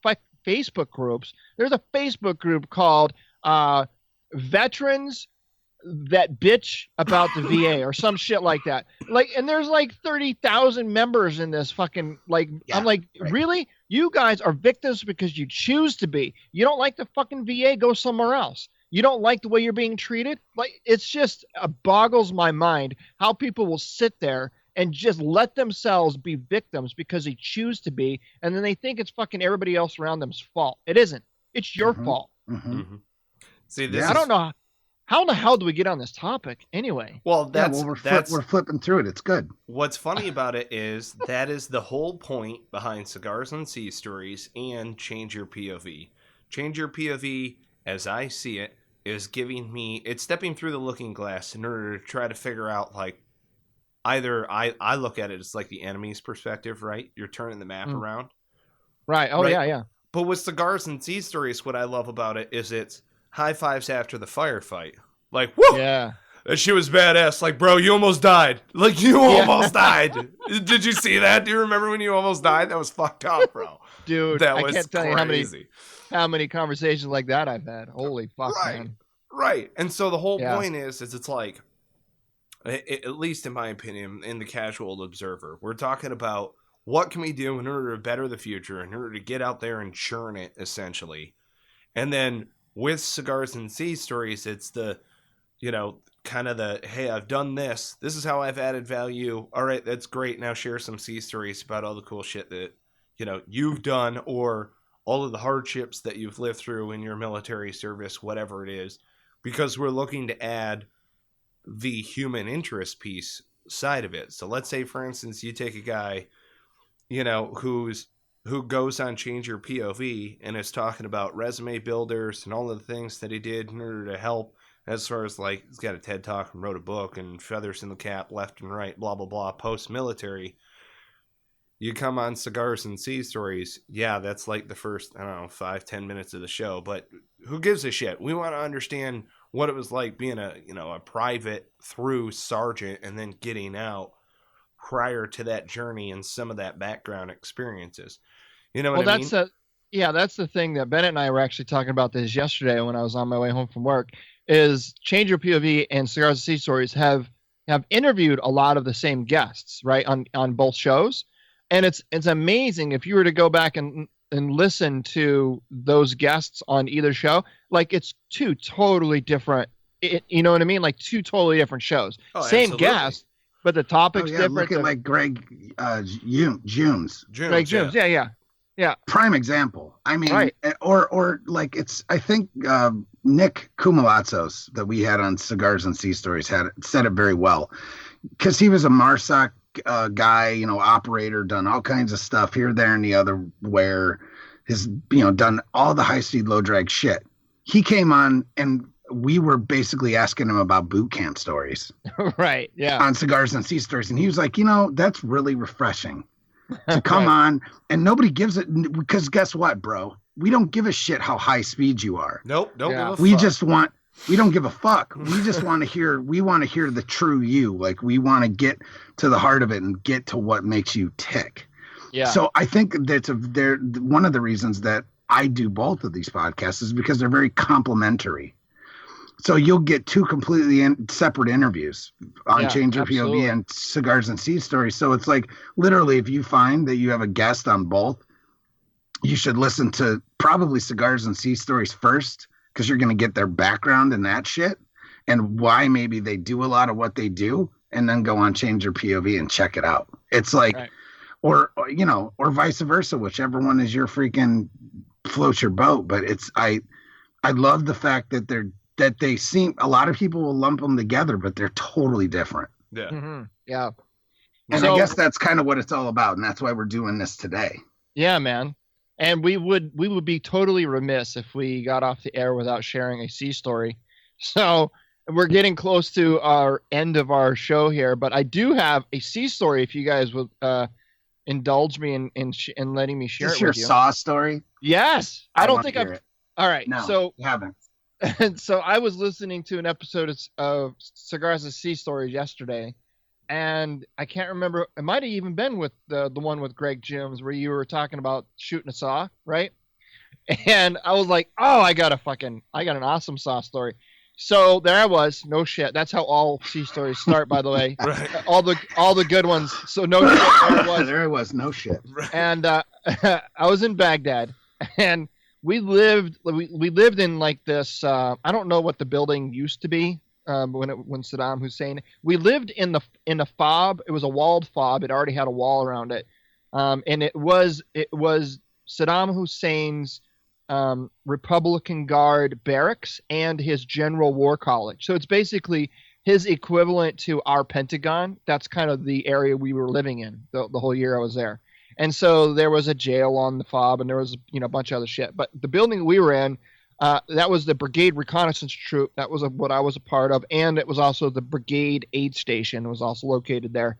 Speaker 3: Facebook groups. There's a Facebook group called veterans that bitch about the VA or some shit like that. Like, and there's like 30,000 members in this fucking I'm like, really? You guys are victims because you choose to be. You don't like the fucking VA, go somewhere else. You don't like the way you're being treated? Like, it's just boggles my mind how people will sit there and just let themselves be victims because they choose to be, and then they think it's fucking everybody else around them's fault. It isn't. It's your fault.
Speaker 2: Mm-hmm. See,
Speaker 3: I don't know. How in the hell do we get on this topic anyway?
Speaker 2: Well,
Speaker 4: we're flipping through it. It's good.
Speaker 2: What's funny about it is that is the whole point behind Cigars and Sea Stories and Change Your POV. Change Your POV, as I see it, is it's stepping through the looking glass in order to try to figure out, like, either I look at it as like the enemy's perspective, right? You're turning the map around.
Speaker 3: Right. Oh, right? Yeah.
Speaker 2: But with Cigars and Sea Stories, what I love about it is it's high fives after the firefight. Like, woo!
Speaker 3: Yeah.
Speaker 2: That shit was badass. Like, bro, you almost died. Like, you almost died. Did you see that? Do you remember when you almost died? That was fucked up, bro.
Speaker 3: Dude,
Speaker 2: that
Speaker 3: I
Speaker 2: was
Speaker 3: can't tell
Speaker 2: crazy.
Speaker 3: You how many conversations like that I've had. Holy fuck, man.
Speaker 2: Right. And so the whole point is it's like, at least in my opinion, in the casual observer, we're talking about what can we do in order to better the future, in order to get out there and churn it, essentially. And then with Cigars and Sea Stories, it's the, kind of the, hey, I've done this. This is how I've added value. All right, that's great. Now share some sea stories about all the cool shit that, you've done, or all of the hardships that you've lived through in your military service, whatever it is, because we're looking to add the human interest piece side of it. So let's say, for instance, you take a guy, who goes on Change Your POV and is talking about resume builders and all of the things that he did in order to help, as far as like, he's got a TED Talk and wrote a book and feathers in the cap left and right, blah, blah, blah, post-military. You come on Cigars and Sea Stories, yeah, that's like the first, 5-10 minutes of the show, but who gives a shit? We want to understand what it was like being a private through sergeant and then getting out prior to that journey and some of that background experiences. You know what I mean?
Speaker 3: That's the thing that Bennett and I were actually talking about this yesterday when I was on my way home from work, is Change Your POV and Cigars and Sea Stories have interviewed a lot of the same guests, right, on both shows. And it's amazing if you were to go back and listen to those guests on either show, like it's two totally different, you know what I mean? Like two totally different shows. Oh, same guest, but the topic's different.
Speaker 4: Look at like Greg Junes.
Speaker 3: Greg Junes, yeah.
Speaker 4: Prime example. I mean, right. or like I think Nick Kumalazos that we had on Cigars and Sea Stories said it very well, because he was a MARSOC guy, operator, done all kinds of stuff here, there, and the other, where has done all the high speed, low drag shit. He came on and we were basically asking him about boot camp stories.
Speaker 3: Right. Yeah.
Speaker 4: On Cigars and Sea Stories. And he was like, that's really refreshing to come on, and nobody gives it, because guess what, bro? We don't give a shit how high speed you are.
Speaker 2: Nope. Don't give a fuck.
Speaker 4: We don't give a fuck. We just want to hear the true you. Like, we want to get to the heart of it and get to what makes you tick.
Speaker 3: Yeah.
Speaker 4: So I think that's one of the reasons that I do both of these podcasts is because they're very complementary. So you'll get two completely separate interviews on Change Your POV and Cigars and Sea Stories. So it's like literally if you find that you have a guest on both, you should listen to probably Cigars and Sea Stories first because you're going to get their background and that shit and why maybe they do a lot of what they do, and then go on Change Your POV and check it out. It's like, or vice versa, whichever one is your freaking floats your boat. But I love the fact that they seem, a lot of people will lump them together, but they're totally different.
Speaker 2: Yeah.
Speaker 3: Mm-hmm. Yeah.
Speaker 4: And I guess that's kind of what it's all about. And that's why we're doing this today.
Speaker 3: Yeah, man. And we would be totally remiss if we got off the air without sharing a sea story. So we're getting close to our end of our show here, but I do have a sea story if you guys would indulge me in letting me share it with you. Is this your
Speaker 4: Saw story?
Speaker 3: Yes. I don't think I've... All right.
Speaker 4: No,
Speaker 3: so
Speaker 4: you haven't.
Speaker 3: And so I was listening to an episode of Cigars and Sea Stories yesterday, and I can't remember. It might have even been with the one with Greg Jims where you were talking about shooting a saw, right? And I was like, oh, I got an awesome saw story. So there I was, no shit. That's how all sea stories start, by the way.
Speaker 2: Right.
Speaker 3: All the good ones. So no shit.
Speaker 4: There I was, no shit.
Speaker 3: Right. And I was in Baghdad, and we lived in like this. I don't know what the building used to be when Saddam Hussein. We lived in a fob. It was a walled fob. It already had a wall around it, and it was Saddam Hussein's Republican Guard barracks and his General War College. So it's basically his equivalent to our Pentagon. That's kind of the area we were living in the whole year I was there. And so there was a jail on the fob, and there was a bunch of other shit. But the building we were in, that was the Brigade Reconnaissance Troop. That was what I was a part of, and it was also the Brigade Aid Station. It was also located there,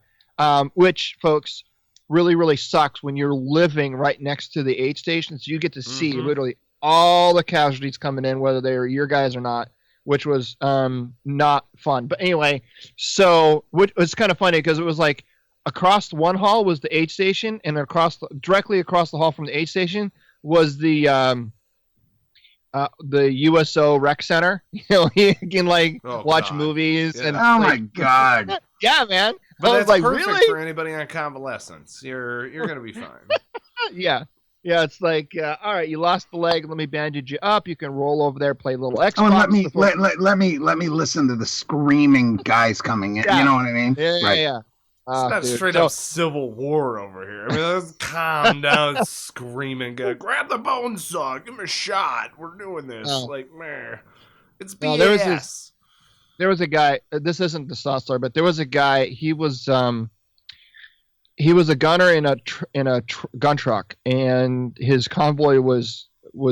Speaker 3: which, folks, really, really sucks when you're living right next to the aid station. So you get to see literally all the casualties coming in, whether they're your guys or not, which was not fun. But anyway, so it was kind of funny because it was like, across one hall was the aid station, and directly across the hall from the aid station was the USO Rec Center. You can watch movies.
Speaker 2: Yeah.
Speaker 3: And
Speaker 4: my God.
Speaker 3: Yeah, man.
Speaker 2: But
Speaker 3: I
Speaker 2: that's
Speaker 3: was
Speaker 2: perfect
Speaker 3: really?
Speaker 2: for anybody on convalescence. You're gonna be fine.
Speaker 3: Yeah. It's like, all right, you lost the leg. Let me bandage you up. You can roll over there, play a little Xbox.
Speaker 4: Oh, and let me listen to the screaming guys coming in.
Speaker 3: Yeah.
Speaker 4: You know what I mean?
Speaker 3: Yeah,
Speaker 4: right.
Speaker 3: yeah.
Speaker 2: It's not straight up Civil War over here. I mean, let's calm down, screaming, grab the bone saw, give him a shot. We're doing this. Man, it's BS.
Speaker 3: There was a guy. This isn't the saw story, but there was a guy. He was a gunner in a gun truck, and his convoy was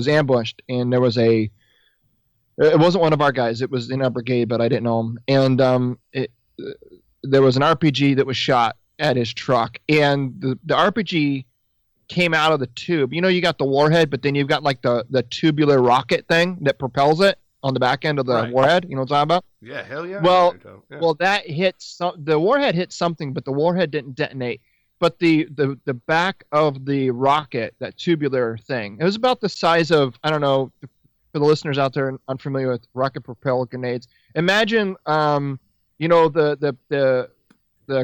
Speaker 3: ambushed, and there was it wasn't one of our guys. It was in our brigade, but I didn't know him, and there was an RPG that was shot at his truck, and the RPG came out of the tube. You got the warhead, but then you've got like the tubular rocket thing that propels it on the back end of the warhead. You know what I'm talking about?
Speaker 2: Yeah, hell yeah.
Speaker 3: Well, that hit the warhead hit something, but the warhead didn't detonate. But the back of the rocket, that tubular thing, it was about the size of, I don't know, for the listeners out there unfamiliar with rocket propelled grenades. Imagine the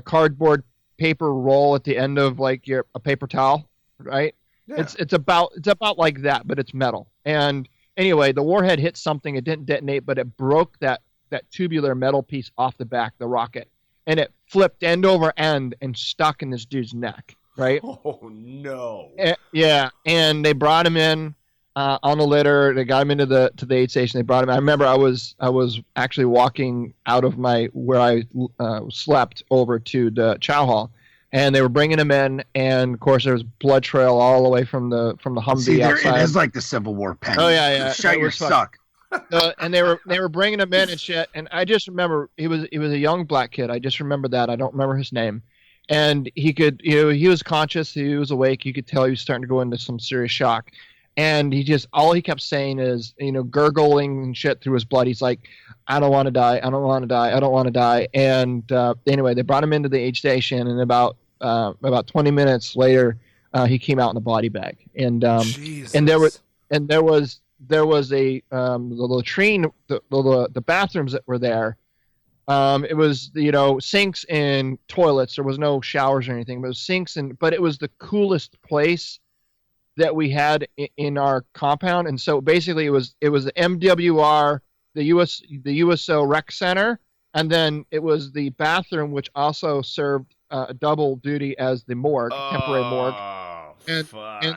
Speaker 3: cardboard paper roll at the end of like a paper towel, right? Yeah. It's about like that, but it's metal. And anyway, the warhead hit something. It didn't detonate, but it broke that tubular metal piece off the back, the rocket, and it flipped end over end and stuck in this dude's neck. Right?
Speaker 2: Oh no!
Speaker 3: Yeah, and they brought him in on a litter. They got him into the aid station. They brought him. I remember I was actually walking out of where I slept over to the chow hall, and they were bringing him in. And of course, there was blood trail all the way from the Humvee outside.
Speaker 4: It is like the Civil War Penney.
Speaker 3: Oh yeah.
Speaker 4: Shut your suck.
Speaker 3: And they were bringing him in and shit. And I just remember he was a young black kid. I just remember that. I don't remember his name. And he could, he was conscious. He was awake. You could tell he was starting to go into some serious shock. And all he kept saying is, gurgling and shit through his blood. He's like, I don't want to die. I don't want to die. I don't want to die. And anyway, they brought him into the aid station. And about 20 minutes later, He came out in a body bag, and there was a the latrine, the bathrooms that were there. It was sinks and toilets. There was no showers or anything, but it was sinks but it was the coolest place that we had in our compound. And so basically it was the MWR, the USO Rec Center, and then it was the bathroom, which also served double duty as the morgue, temporary morgue. And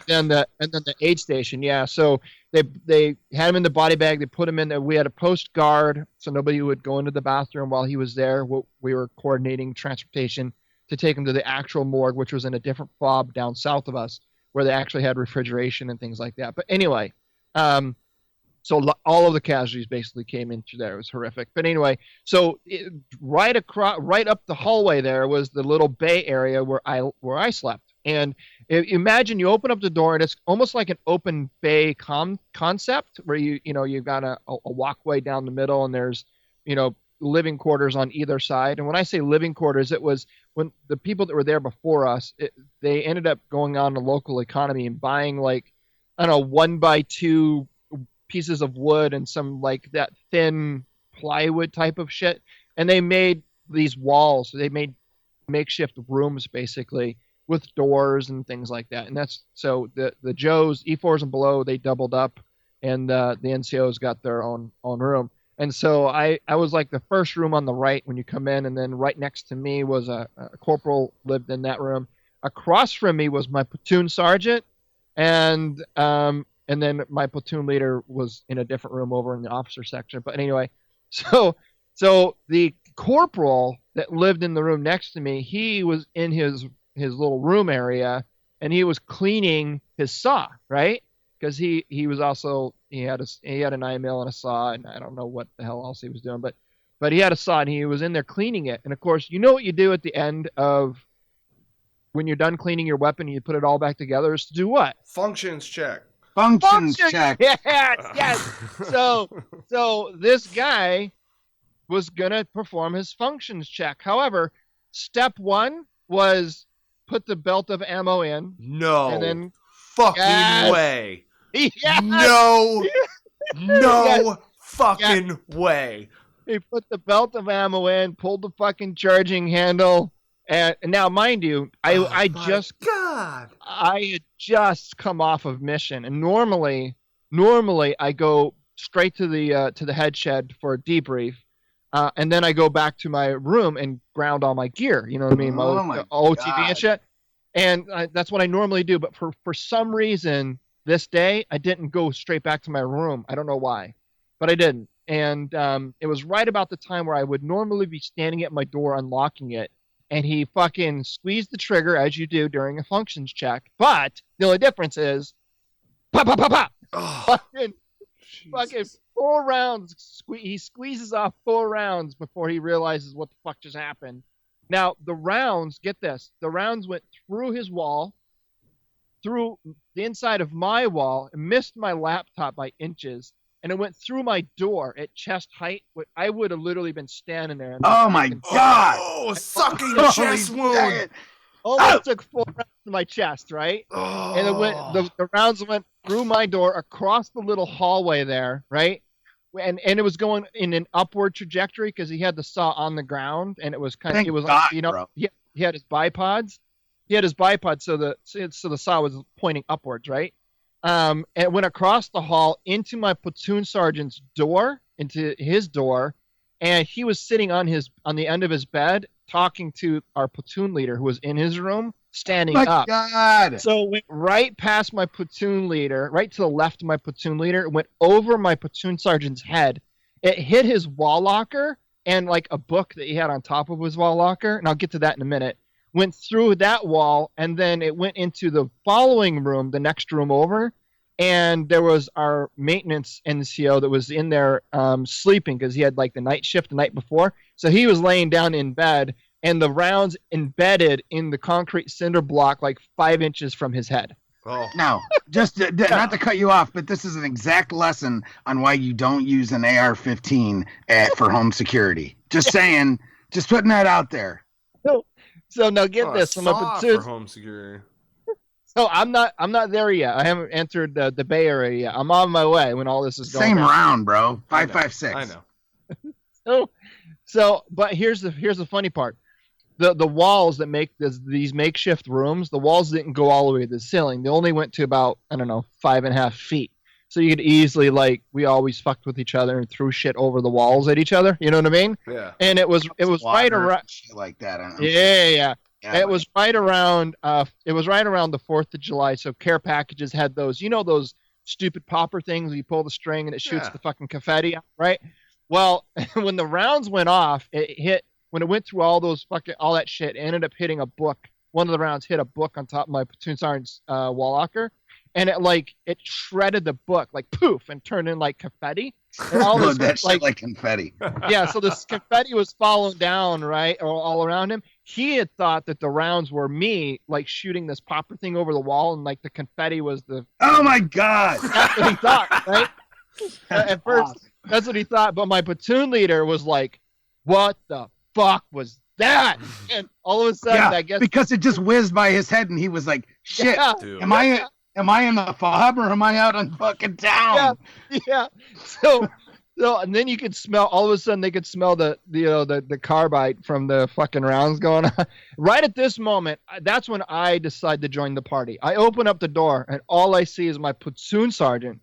Speaker 3: then the aid station. Yeah. So they had him in the body bag. They put him in there. We had a post guard, so nobody would go into the bathroom while he was there. We were coordinating transportation to take him to the actual morgue, which was in a different fob down south of us, where they actually had refrigeration and things like that. But anyway, so all of the casualties basically came into there. It was horrific. But anyway, so right up the hallway there was the little bay area where I slept. And imagine you open up the door and it's almost like an open bay concept where you've got a walkway down the middle and there's living quarters on either side. And when I say living quarters, it was when the people that were there before us, they ended up going on the local economy and buying 1x2 pieces of wood and some like that thin plywood type of shit. And they made these walls. They made makeshift rooms basically, with doors and things like that. And that's so the Joes, E4s and below, they doubled up, and the NCOs got their own room. And so I was like the first room on the right when you come in, and then right next to me was a corporal lived in that room. Across from me was my platoon sergeant, and then my platoon leader was in a different room over in the officer section. But anyway, so the corporal that lived in the room next to me, he was in his little room area, and he was cleaning his saw, right? Because he was also he had an IML and a saw, and I don't know what the hell else he was doing, but he had a saw and he was in there cleaning it. And of course, you know what you do at the end of when you're done cleaning your weapon and you put it all back together is to do what?
Speaker 2: Functions check.
Speaker 4: Functions check.
Speaker 3: Yes. So this guy was gonna perform his functions check. However, step one was put the belt of ammo in.
Speaker 2: No.
Speaker 3: And then
Speaker 2: fucking way.
Speaker 3: Yes.
Speaker 2: No fucking way.
Speaker 3: He put the belt of ammo in, pulled the fucking charging handle, and now, mind you, I had just come off of mission, and normally I go straight to the head shed for a debrief. And then I go back to my room and ground all my gear. You know what I mean? My OTV and shit. And that's what I normally do. But for some reason, this day, I didn't go straight back to my room. I don't know why, but I didn't. And it was right about the time where I would normally be standing at my door unlocking it. And he fucking squeezed the trigger, as you do during a functions check. But the only difference is, pop, pop, pop, pop. Oh, fucking 4 rounds. He squeezes off 4 rounds before he realizes what the fuck just happened. Now, the rounds, get this, the rounds went through his wall, through the inside of my wall, and missed my laptop by inches, and it went through my door at chest height. I would have literally been standing there.
Speaker 4: Oh, my God.
Speaker 2: Oh, sucking chest wound.
Speaker 3: Almost took 4 rounds to my chest, right? Oh. And it went. The rounds went through my door, across the little hallway there, right? And it was going in an upward trajectory because he had the saw on the ground, and it was kind of, it was like, he had his bipods. So the saw was pointing upwards, right? And it went across the hall into my platoon sergeant's door, into his door, and he was sitting on the end of his bed talking to our platoon leader who was in his room, standing up.
Speaker 4: God.
Speaker 3: So it went right past my platoon leader, right to the left of my platoon leader. It went over my platoon sergeant's head. It hit his wall locker and like a book that he had on top of his wall locker, and I'll get to that in a minute. Went through that wall, and then it went into the following room, the next room over, and there was our maintenance NCO that was in there sleeping because he had like the night shift the night before. So he was laying down in bed, and the rounds embedded in the concrete cinder block like 5 inches from his head.
Speaker 2: Oh.
Speaker 4: Now, just not to cut you off, but this is an exact lesson on why you don't use an AR-15 for home security. Just saying, just putting that out there.
Speaker 3: So now get this.
Speaker 2: For home security.
Speaker 3: So I'm not there yet. I haven't entered the Bay Area yet. I'm on my way when all this is going
Speaker 4: Same
Speaker 3: down.
Speaker 4: round, bro. 556.
Speaker 2: I know.
Speaker 3: But here's the funny part. The walls that make these makeshift rooms, the walls didn't go all the way to the ceiling. They only went to about, I don't know, 5.5 feet. So you could easily, like, we always fucked with each other and threw shit over the walls at each other. You know what I mean?
Speaker 2: Yeah.
Speaker 3: And it was right around
Speaker 4: shit like that.
Speaker 3: Yeah. It was right around the 4th of July. So care packages had those, those stupid popper things where you pull the string and it shoots the fucking confetti out, right? Well, when the rounds went off, when it went through all that shit, it ended up hitting a book. One of the rounds hit a book on top of my platoon sergeant's wall locker, and it shredded the book, like poof, and turned in like confetti. And all this
Speaker 4: that shit like confetti.
Speaker 3: Yeah, so this confetti was falling down, right, all around him. He had thought that the rounds were me, like shooting this popper thing over the wall, and like the confetti was the.
Speaker 4: Oh my god!
Speaker 3: That's what he thought, right? At first, that's what he thought. But my platoon leader was like, "What the fuck was that?" And all of a sudden, I guess
Speaker 4: because it just whizzed by his head, and he was like, "Shit, am I in the fob or am I out on fucking town?"
Speaker 3: Yeah. So and then you could smell. All of a sudden, they could smell the carbide from the fucking rounds going on. Right at this moment, that's when I decide to join the party. I open up the door, and all I see is my platoon sergeant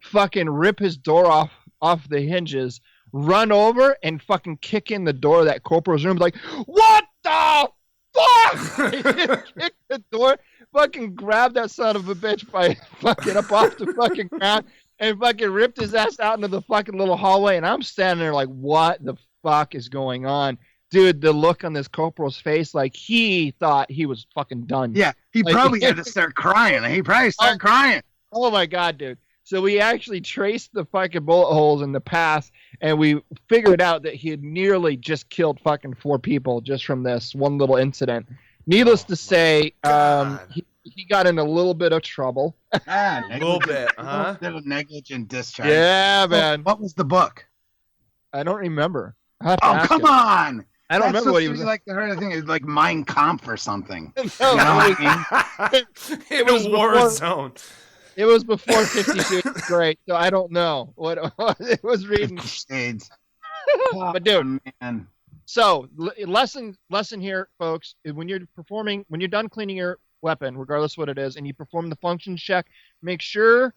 Speaker 3: fucking rip his door off the hinges, run over and fucking kick in the door of that corporal's room. Like, what the fuck? He kicked the door, fucking grabbed that son of a bitch by fucking up off the fucking ground and fucking ripped his ass out into the fucking little hallway. And I'm standing there like, what the fuck is going on? Dude, the look on this corporal's face, like he thought he was fucking done.
Speaker 4: Yeah, he probably had to start crying. He probably started crying.
Speaker 3: Oh my God, dude. So we actually traced the fucking bullet holes in the path, and we figured out that he had nearly just killed fucking 4 people just from this one little incident. Needless to say, he got in a little bit of trouble.
Speaker 2: A little bit, huh?
Speaker 4: Negligent discharge.
Speaker 3: Yeah, man.
Speaker 4: What was the book?
Speaker 3: I don't remember.
Speaker 4: Oh, come on!
Speaker 3: I don't remember what he was.
Speaker 4: Like the hard thing is like Mein Kampf or something.
Speaker 3: No,
Speaker 4: you know what I mean?
Speaker 2: It was war zone.
Speaker 3: It was before 50 Shades Grey, so I don't know what it was. It was reading.
Speaker 4: Shades.
Speaker 3: But dude,
Speaker 4: man.
Speaker 3: So lesson here, folks. When you're done cleaning your weapon, regardless what it is, and you perform the functions check, make sure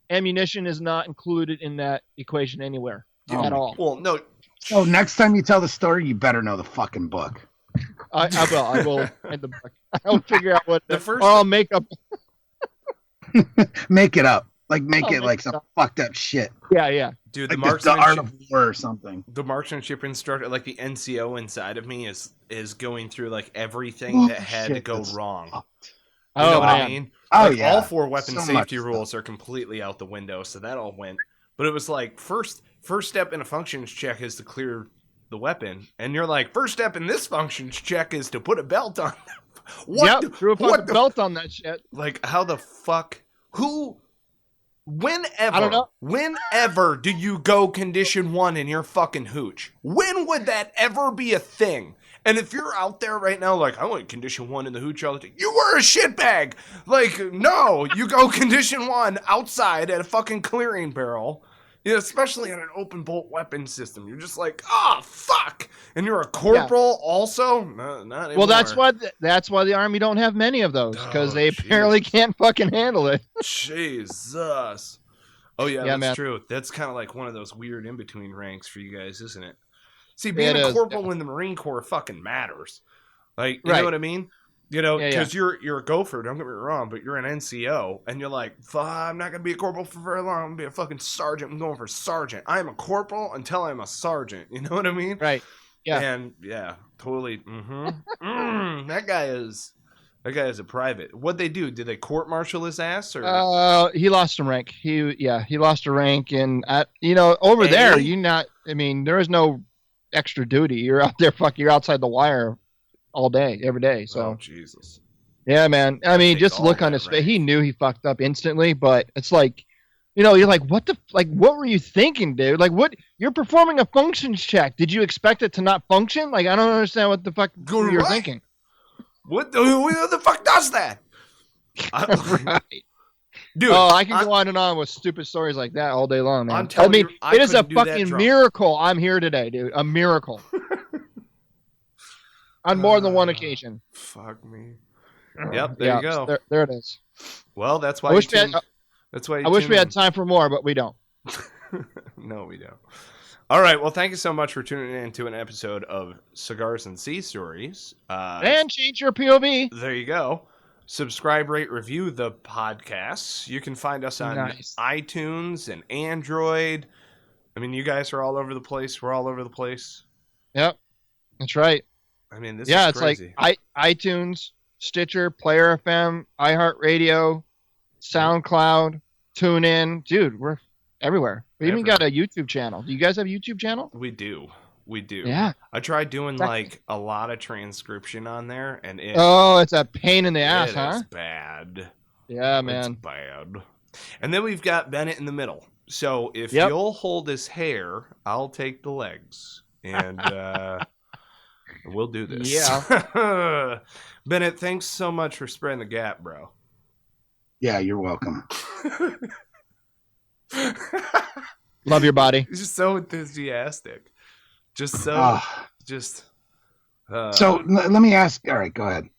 Speaker 3: ammunition is not included in that equation anywhere at all.
Speaker 2: Well, no.
Speaker 4: So next time you tell the story, you better know the fucking book.
Speaker 3: I will read the book. I'll figure out what
Speaker 2: or
Speaker 3: I'll make up.
Speaker 4: Make it up. Like make it like some fucked up shit.
Speaker 3: Yeah.
Speaker 2: Dude,
Speaker 4: like the Art of War or something.
Speaker 2: The marksmanship instructor, like the NCO inside of me is going through like everything that had to go wrong. You know what I mean? Like, all 4 weapon safety rules are completely out the window, so that all went. But it was like first step in a functions check is to clear the weapon, and you're like, first step in this functions check is to put a belt on.
Speaker 3: Threw a fucking belt on that shit.
Speaker 2: Like, how the fuck? Whenever,
Speaker 3: I don't know.
Speaker 2: Whenever do you go condition 1 in your fucking hooch? When would that ever be a thing? And if you're out there right now, like, I went condition 1 in the hooch all the time, you were a shitbag. Like, no, you go condition 1 outside at a fucking clearing barrel. Yeah, especially in an open bolt weapon system. You're just like, fuck. And you're a corporal also? No, not anymore.
Speaker 3: Well, that's why the Army don't have many of those, because they apparently can't fucking handle it.
Speaker 2: Jesus. Oh, yeah, that's
Speaker 3: man.
Speaker 2: true. That's kind of like one of those weird in-between ranks for you guys, isn't it? See, being a corporal in the Marine Corps fucking matters. Like, you know what I mean? You know, because you're a gopher, don't get me wrong, but you're an NCO, and you're like, I'm not going to be a corporal for very long. I'm going to be a fucking sergeant. I'm going for sergeant. I am a corporal until I'm a sergeant. You know what I mean?
Speaker 3: Right. Yeah.
Speaker 2: And, yeah, totally. That guy is a private. What'd they do? Did they court-martial his ass? Or?
Speaker 3: He lost a rank. He lost a rank, and, over there, there is no extra duty. You're out there, you're outside the wire all day, every day. So,
Speaker 2: Jesus.
Speaker 3: Yeah, man. I mean, just look on his face. He knew he fucked up instantly, but it's like, you're like, what were you thinking, dude? Like, what? You're performing a functions check. Did you expect it to not function? Like, I don't understand what the fuck you're thinking.
Speaker 2: Who the fuck does that?
Speaker 3: Right.
Speaker 2: Dude,
Speaker 3: oh, I can go on and on with stupid stories like that all day long, man.
Speaker 2: I'm telling you, I
Speaker 3: it is a
Speaker 2: couldn't do that
Speaker 3: fucking
Speaker 2: drunk.
Speaker 3: miracle I'm here today, dude. A miracle. On more than one occasion.
Speaker 2: Fuck me. Yep, there you go.
Speaker 3: There it is.
Speaker 2: Well, that's why
Speaker 3: I wish we had time for more, but we don't.
Speaker 2: No, we don't. All right. Well, thank you so much for tuning in to an episode of Cigars and Sea Stories.
Speaker 3: And change your POV.
Speaker 2: There you go. Subscribe, rate, review the podcasts. You can find us on iTunes and Android. I mean, you guys are all over the place. We're all over the place.
Speaker 3: Yep, that's right.
Speaker 2: I mean, this is crazy.
Speaker 3: It's like iTunes, Stitcher, Player FM, iHeartRadio, SoundCloud, TuneIn. Dude, we're everywhere. We even got a YouTube channel. Do you guys have a YouTube channel?
Speaker 2: We do.
Speaker 3: Yeah.
Speaker 2: I tried doing like a lot of transcription on there, and
Speaker 3: it's a pain in the ass, huh?
Speaker 2: It's bad.
Speaker 3: Yeah, man.
Speaker 2: It's bad. And then we've got Bennett in the middle. So if you'll hold his hair, I'll take the legs, and we'll do this.
Speaker 3: Yeah.
Speaker 2: Bennett, thanks so much for spreading the gap, bro.
Speaker 4: Yeah, you're welcome.
Speaker 3: Love your body.
Speaker 2: He's just so enthusiastic. So
Speaker 4: let me ask. All right, go ahead.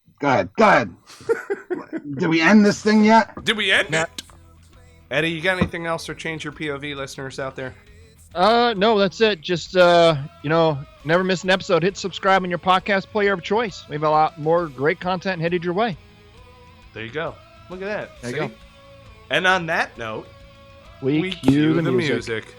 Speaker 4: Did we end this thing yet?
Speaker 2: Did we end it? Eddie, you got anything else to change your POV listeners out there?
Speaker 3: No, that's it. Just never miss an episode. Hit subscribe on your podcast player of choice. We have a lot more great content headed your way.
Speaker 2: There you go. Look at that.
Speaker 3: There you go.
Speaker 2: And on that note,
Speaker 3: we cue the music.